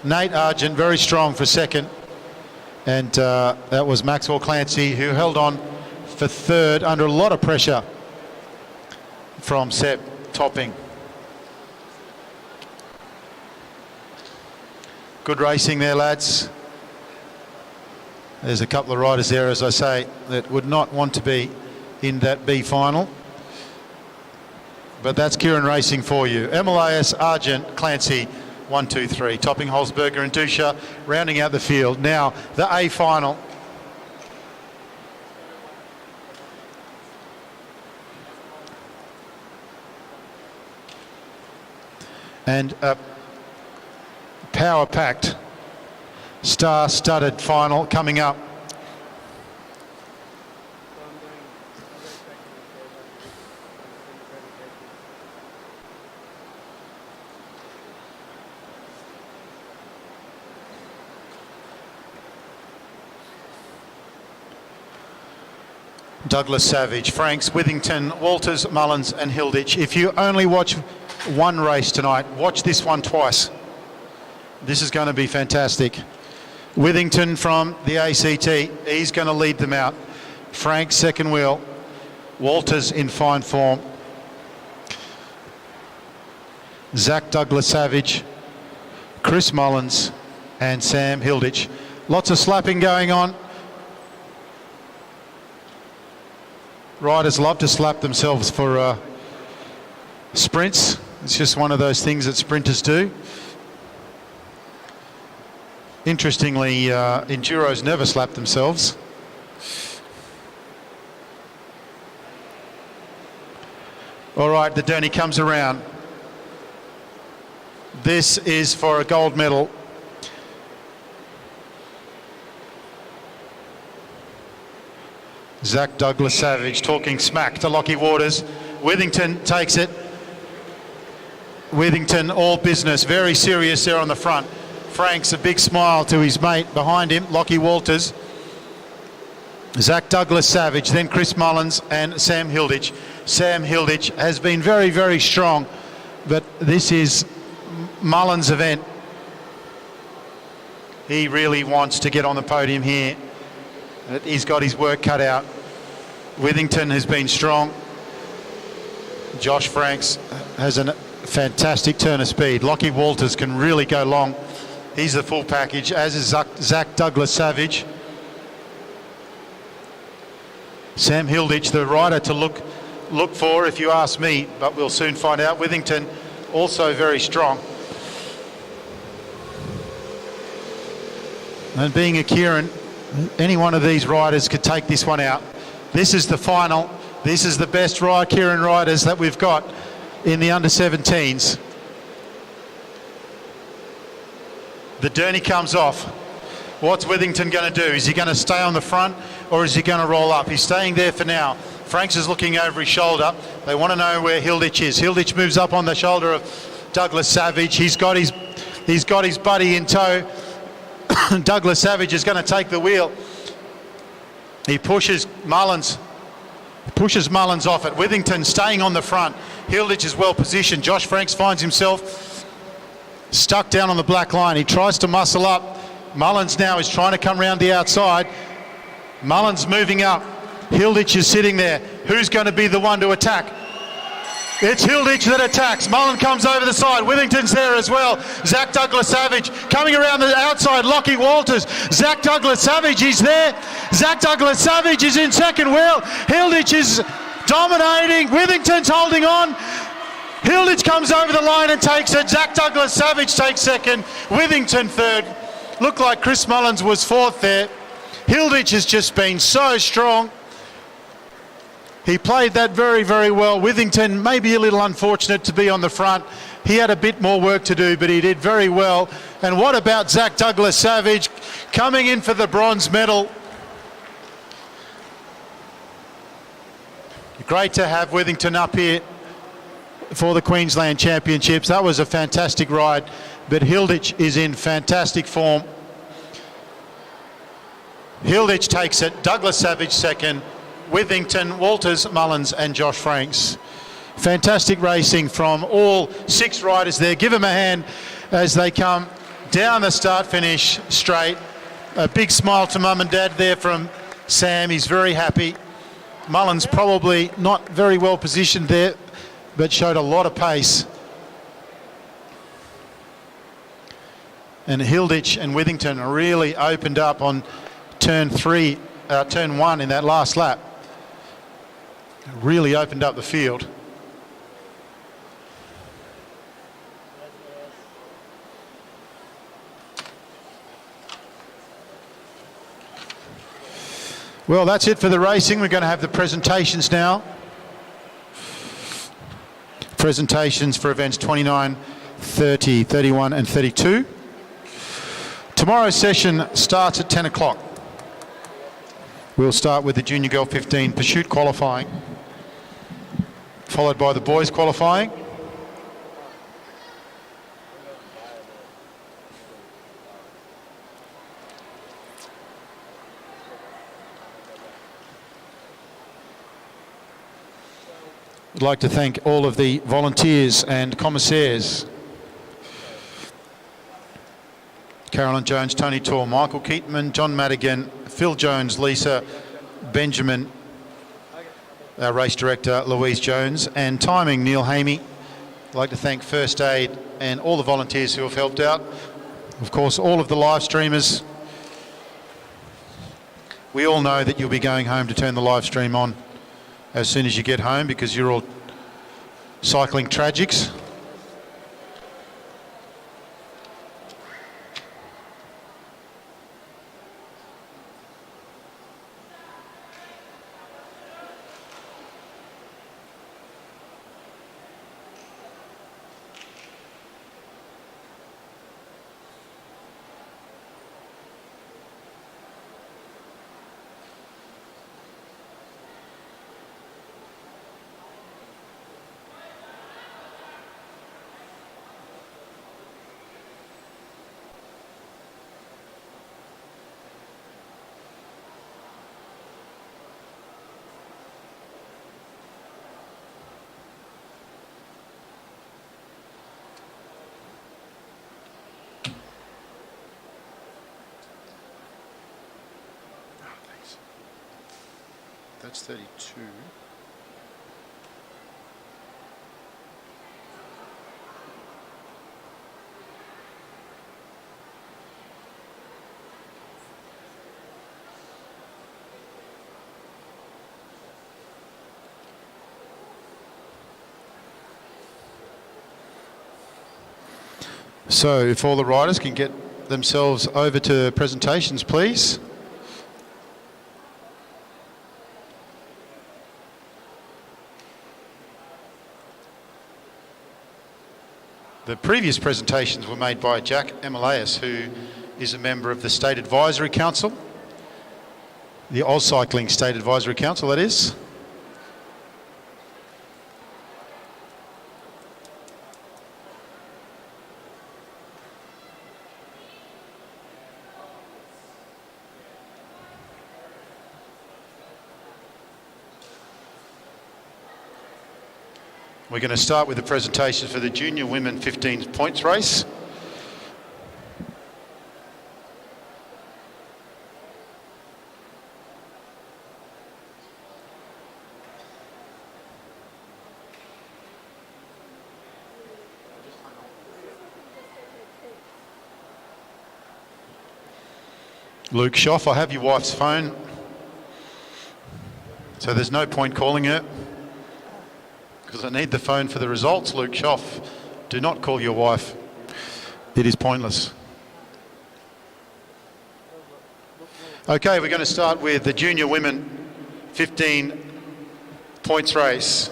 Nate Argent very strong for second. And that was Maxwell Clancy, who held on for third under a lot of pressure from Seb Topping. Good racing there, lads. There's a couple of riders there, as I say, that would not want to be in that B final. But that's Keirin racing for you. Emilius, Argent, Clancy, 1, 2, 3. Topping, Holzberger and Dusha rounding out the field. Now, the A final. And a power-packed, star-studded final coming up. Douglas Savage, Franks, Withington, Walters, Mullins and Hilditch. If you only watch one race tonight, watch this one twice. This is going to be fantastic. Withington from the ACT, he's going to lead them out. Franks second wheel, Walters in fine form. Zach Douglas Savage, Chris Mullins and Sam Hilditch. Lots of slapping going on. Riders love to slap themselves for sprints. It's just one of those things that sprinters do. Interestingly, enduros never slap themselves. All right, the Derny comes around. This is for a gold medal. Zach Douglas Savage talking smack to Lockie Waters. Withington takes it. Withington all business, very serious there on the front. Franks a big smile to his mate behind him, Lockie Walters. Zach Douglas Savage, then Chris Mullins and Sam Hilditch. Sam Hilditch has been very, very strong, but this is Mullins' event. He really wants to get on the podium here. He's got his work cut out. Withington has been strong. Josh Franks has a fantastic turn of speed. Lockie Walters can really go long. He's the full package, as is Zach Douglas Savage. Sam Hilditch, the rider to look for, if you ask me, but we'll soon find out. Withington also very strong. And being a Keirin, Any one of these riders could take this one out. This is the final. This is the best Keirin riders that we've got in the under-17s. The Derny comes off. What's Withington going to do? Is he going to stay on the front or is he going to roll up? He's staying there for now. Franks is looking over his shoulder. They want to know where Hilditch is. Hilditch moves up on the shoulder of Douglas Savage. He's got his buddy in tow. Douglas Savage is going to take the wheel. He pushes Mullins. Pushes Mullins off it. Withington staying on the front. Hilditch is well positioned. Josh Franks finds himself stuck down on the black line. He tries to muscle up. Mullins now is trying to come round the outside. Mullins moving up. Hilditch is sitting there. Who's going to be the one to attack? It's Hilditch that attacks. Mullen comes over the side. Withington's there as well. Zach Douglas Savage coming around the outside. Lockie Walters. Zach Douglas Savage, he's there. Zach Douglas Savage is in second wheel. Hilditch is dominating. Withington's holding on. Hilditch comes over the line and takes it. Zach Douglas Savage takes second. Withington third. Looked like Chris Mullins was fourth there. Hilditch has just been so strong. He played that very, very well. Withington maybe a little unfortunate to be on the front. He had a bit more work to do, but he did very well. And what about Zach Douglas Savage coming in for the bronze medal? Great to have Withington up here for the Queensland Championships. That was a fantastic ride, but Hilditch is in fantastic form. Hilditch takes it. Douglas Savage second. Withington, Walters, Mullins and Josh Franks. Fantastic racing from all 6 riders there. Give them a hand as they come down the start-finish straight. A big smile to mum and dad there from Sam. He's very happy. Mullins probably not very well positioned there, but showed a lot of pace. And Hilditch and Withington really opened up on turn 1 in that last lap. Really opened up the field. Well, that's it for the racing. We're going to have the presentations now. Presentations for events 29, 30, 31 and 32. Tomorrow's session starts at 10 o'clock. We'll start with the Junior Girl 15 Pursuit qualifying, followed by the boys qualifying. I'd like to thank all of the volunteers and commissaires. Carolyn Jones, Tony Tor, Michael Keaton, John Madigan, Phil Jones, Lisa, Benjamin, our race director Louise Jones, and timing Neil Hamey. I'd like to thank First Aid and all the volunteers who have helped out. Of course, all of the live streamers. We all know that you'll be going home to turn the live stream on as soon as you get home because you're all cycling tragics. That's 32. So if all the riders can get themselves over to presentations, please. The previous presentations were made by Jack Emilias, who is a member of the State Advisory Council, the Oz Cycling State Advisory Council, that is. We're going to start with the presentation for the junior women 15 points race. Luke Schoff, I have your wife's phone, so there's no point calling her. Because I need the phone for the results, Luke Schoff. Do not call your wife. It is pointless. Okay, we're going to start with the junior women 15 points race.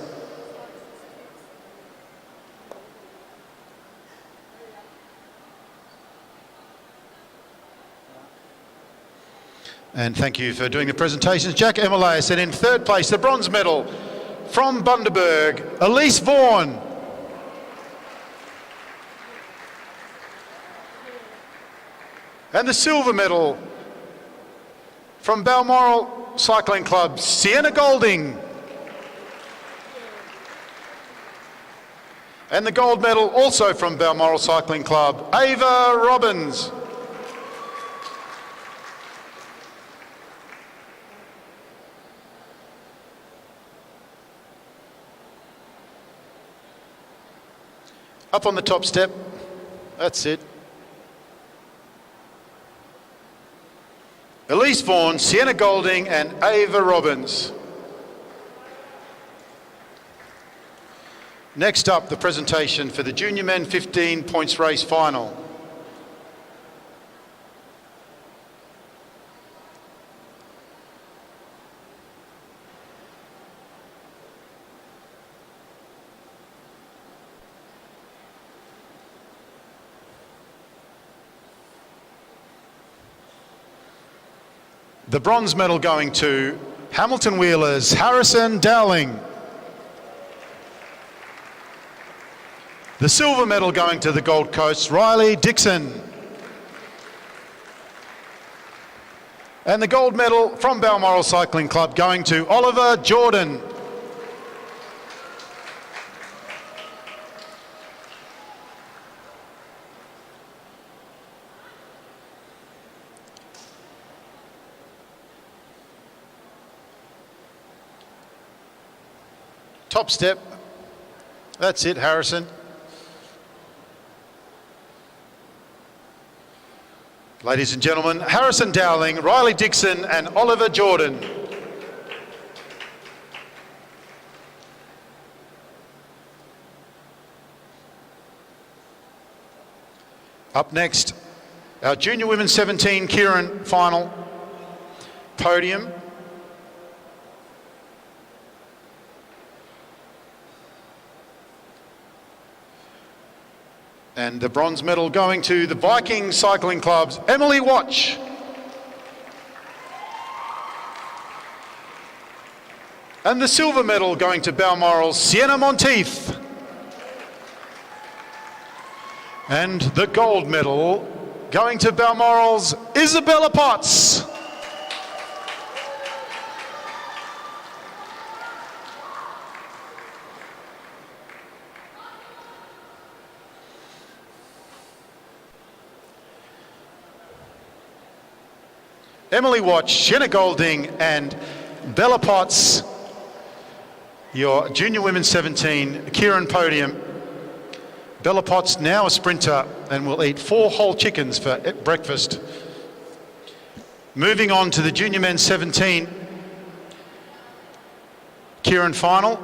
And thank you for doing the presentations. Jack Emilias, and in third place, the bronze medal from Bundaberg, Elise Vaughan. And the silver medal from Balmoral Cycling Club, Sienna Golding. And the gold medal also from Balmoral Cycling Club, Ava Robbins. Up on the top step, that's it. Elise Vaughan, Sienna Golding and Ava Robbins. Next up, the presentation for the junior men 15 points race final. The bronze medal going to Hamilton Wheelers, Harrison Dowling. The silver medal going to the Gold Coast, Riley Dixon. And the gold medal from Balmoral Cycling Club going to Oliver Jordan. Top step, that's it, Harrison. Ladies and gentlemen, Harrison Dowling, Riley Dixon and Oliver Jordan. Up next, our junior women's 17 Keirin final podium. And the bronze medal going to the Viking Cycling Club's Emily Watch. And the silver medal going to Balmoral's Sienna Monteith. And the gold medal going to Balmoral's Isabella Potts. Emily Watch, Sienna Golding and Bella Potts, your junior women's 17 Keirin podium. Bella Potts now a sprinter and will eat 4 whole chickens for breakfast. Moving on to the junior men's 17 Keirin final.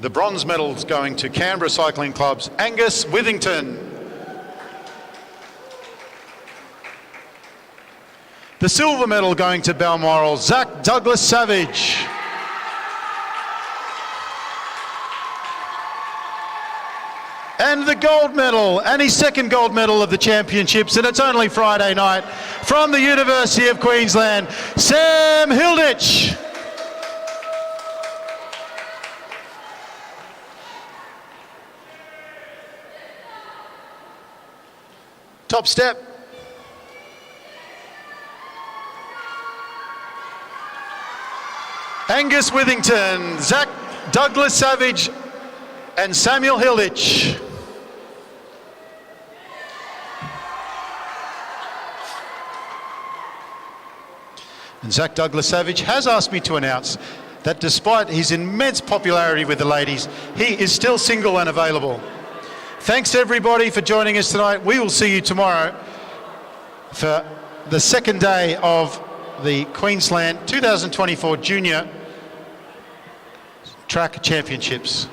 The bronze medals going to Canberra Cycling Club's Angus Withington. The silver medal going to Balmoral, Zach Douglas Savage. And the gold medal, and his second gold medal of the championships, and it's only Friday night, from the University of Queensland, Sam Hilditch. Top step. Angus Withington, Zach Douglas Savage, and Samuel Hilditch. And Zach Douglas Savage has asked me to announce that despite his immense popularity with the ladies, he is still single and available. Thanks everybody for joining us tonight. We will see you tomorrow for the second day of the Queensland 2024 Junior Track Championships.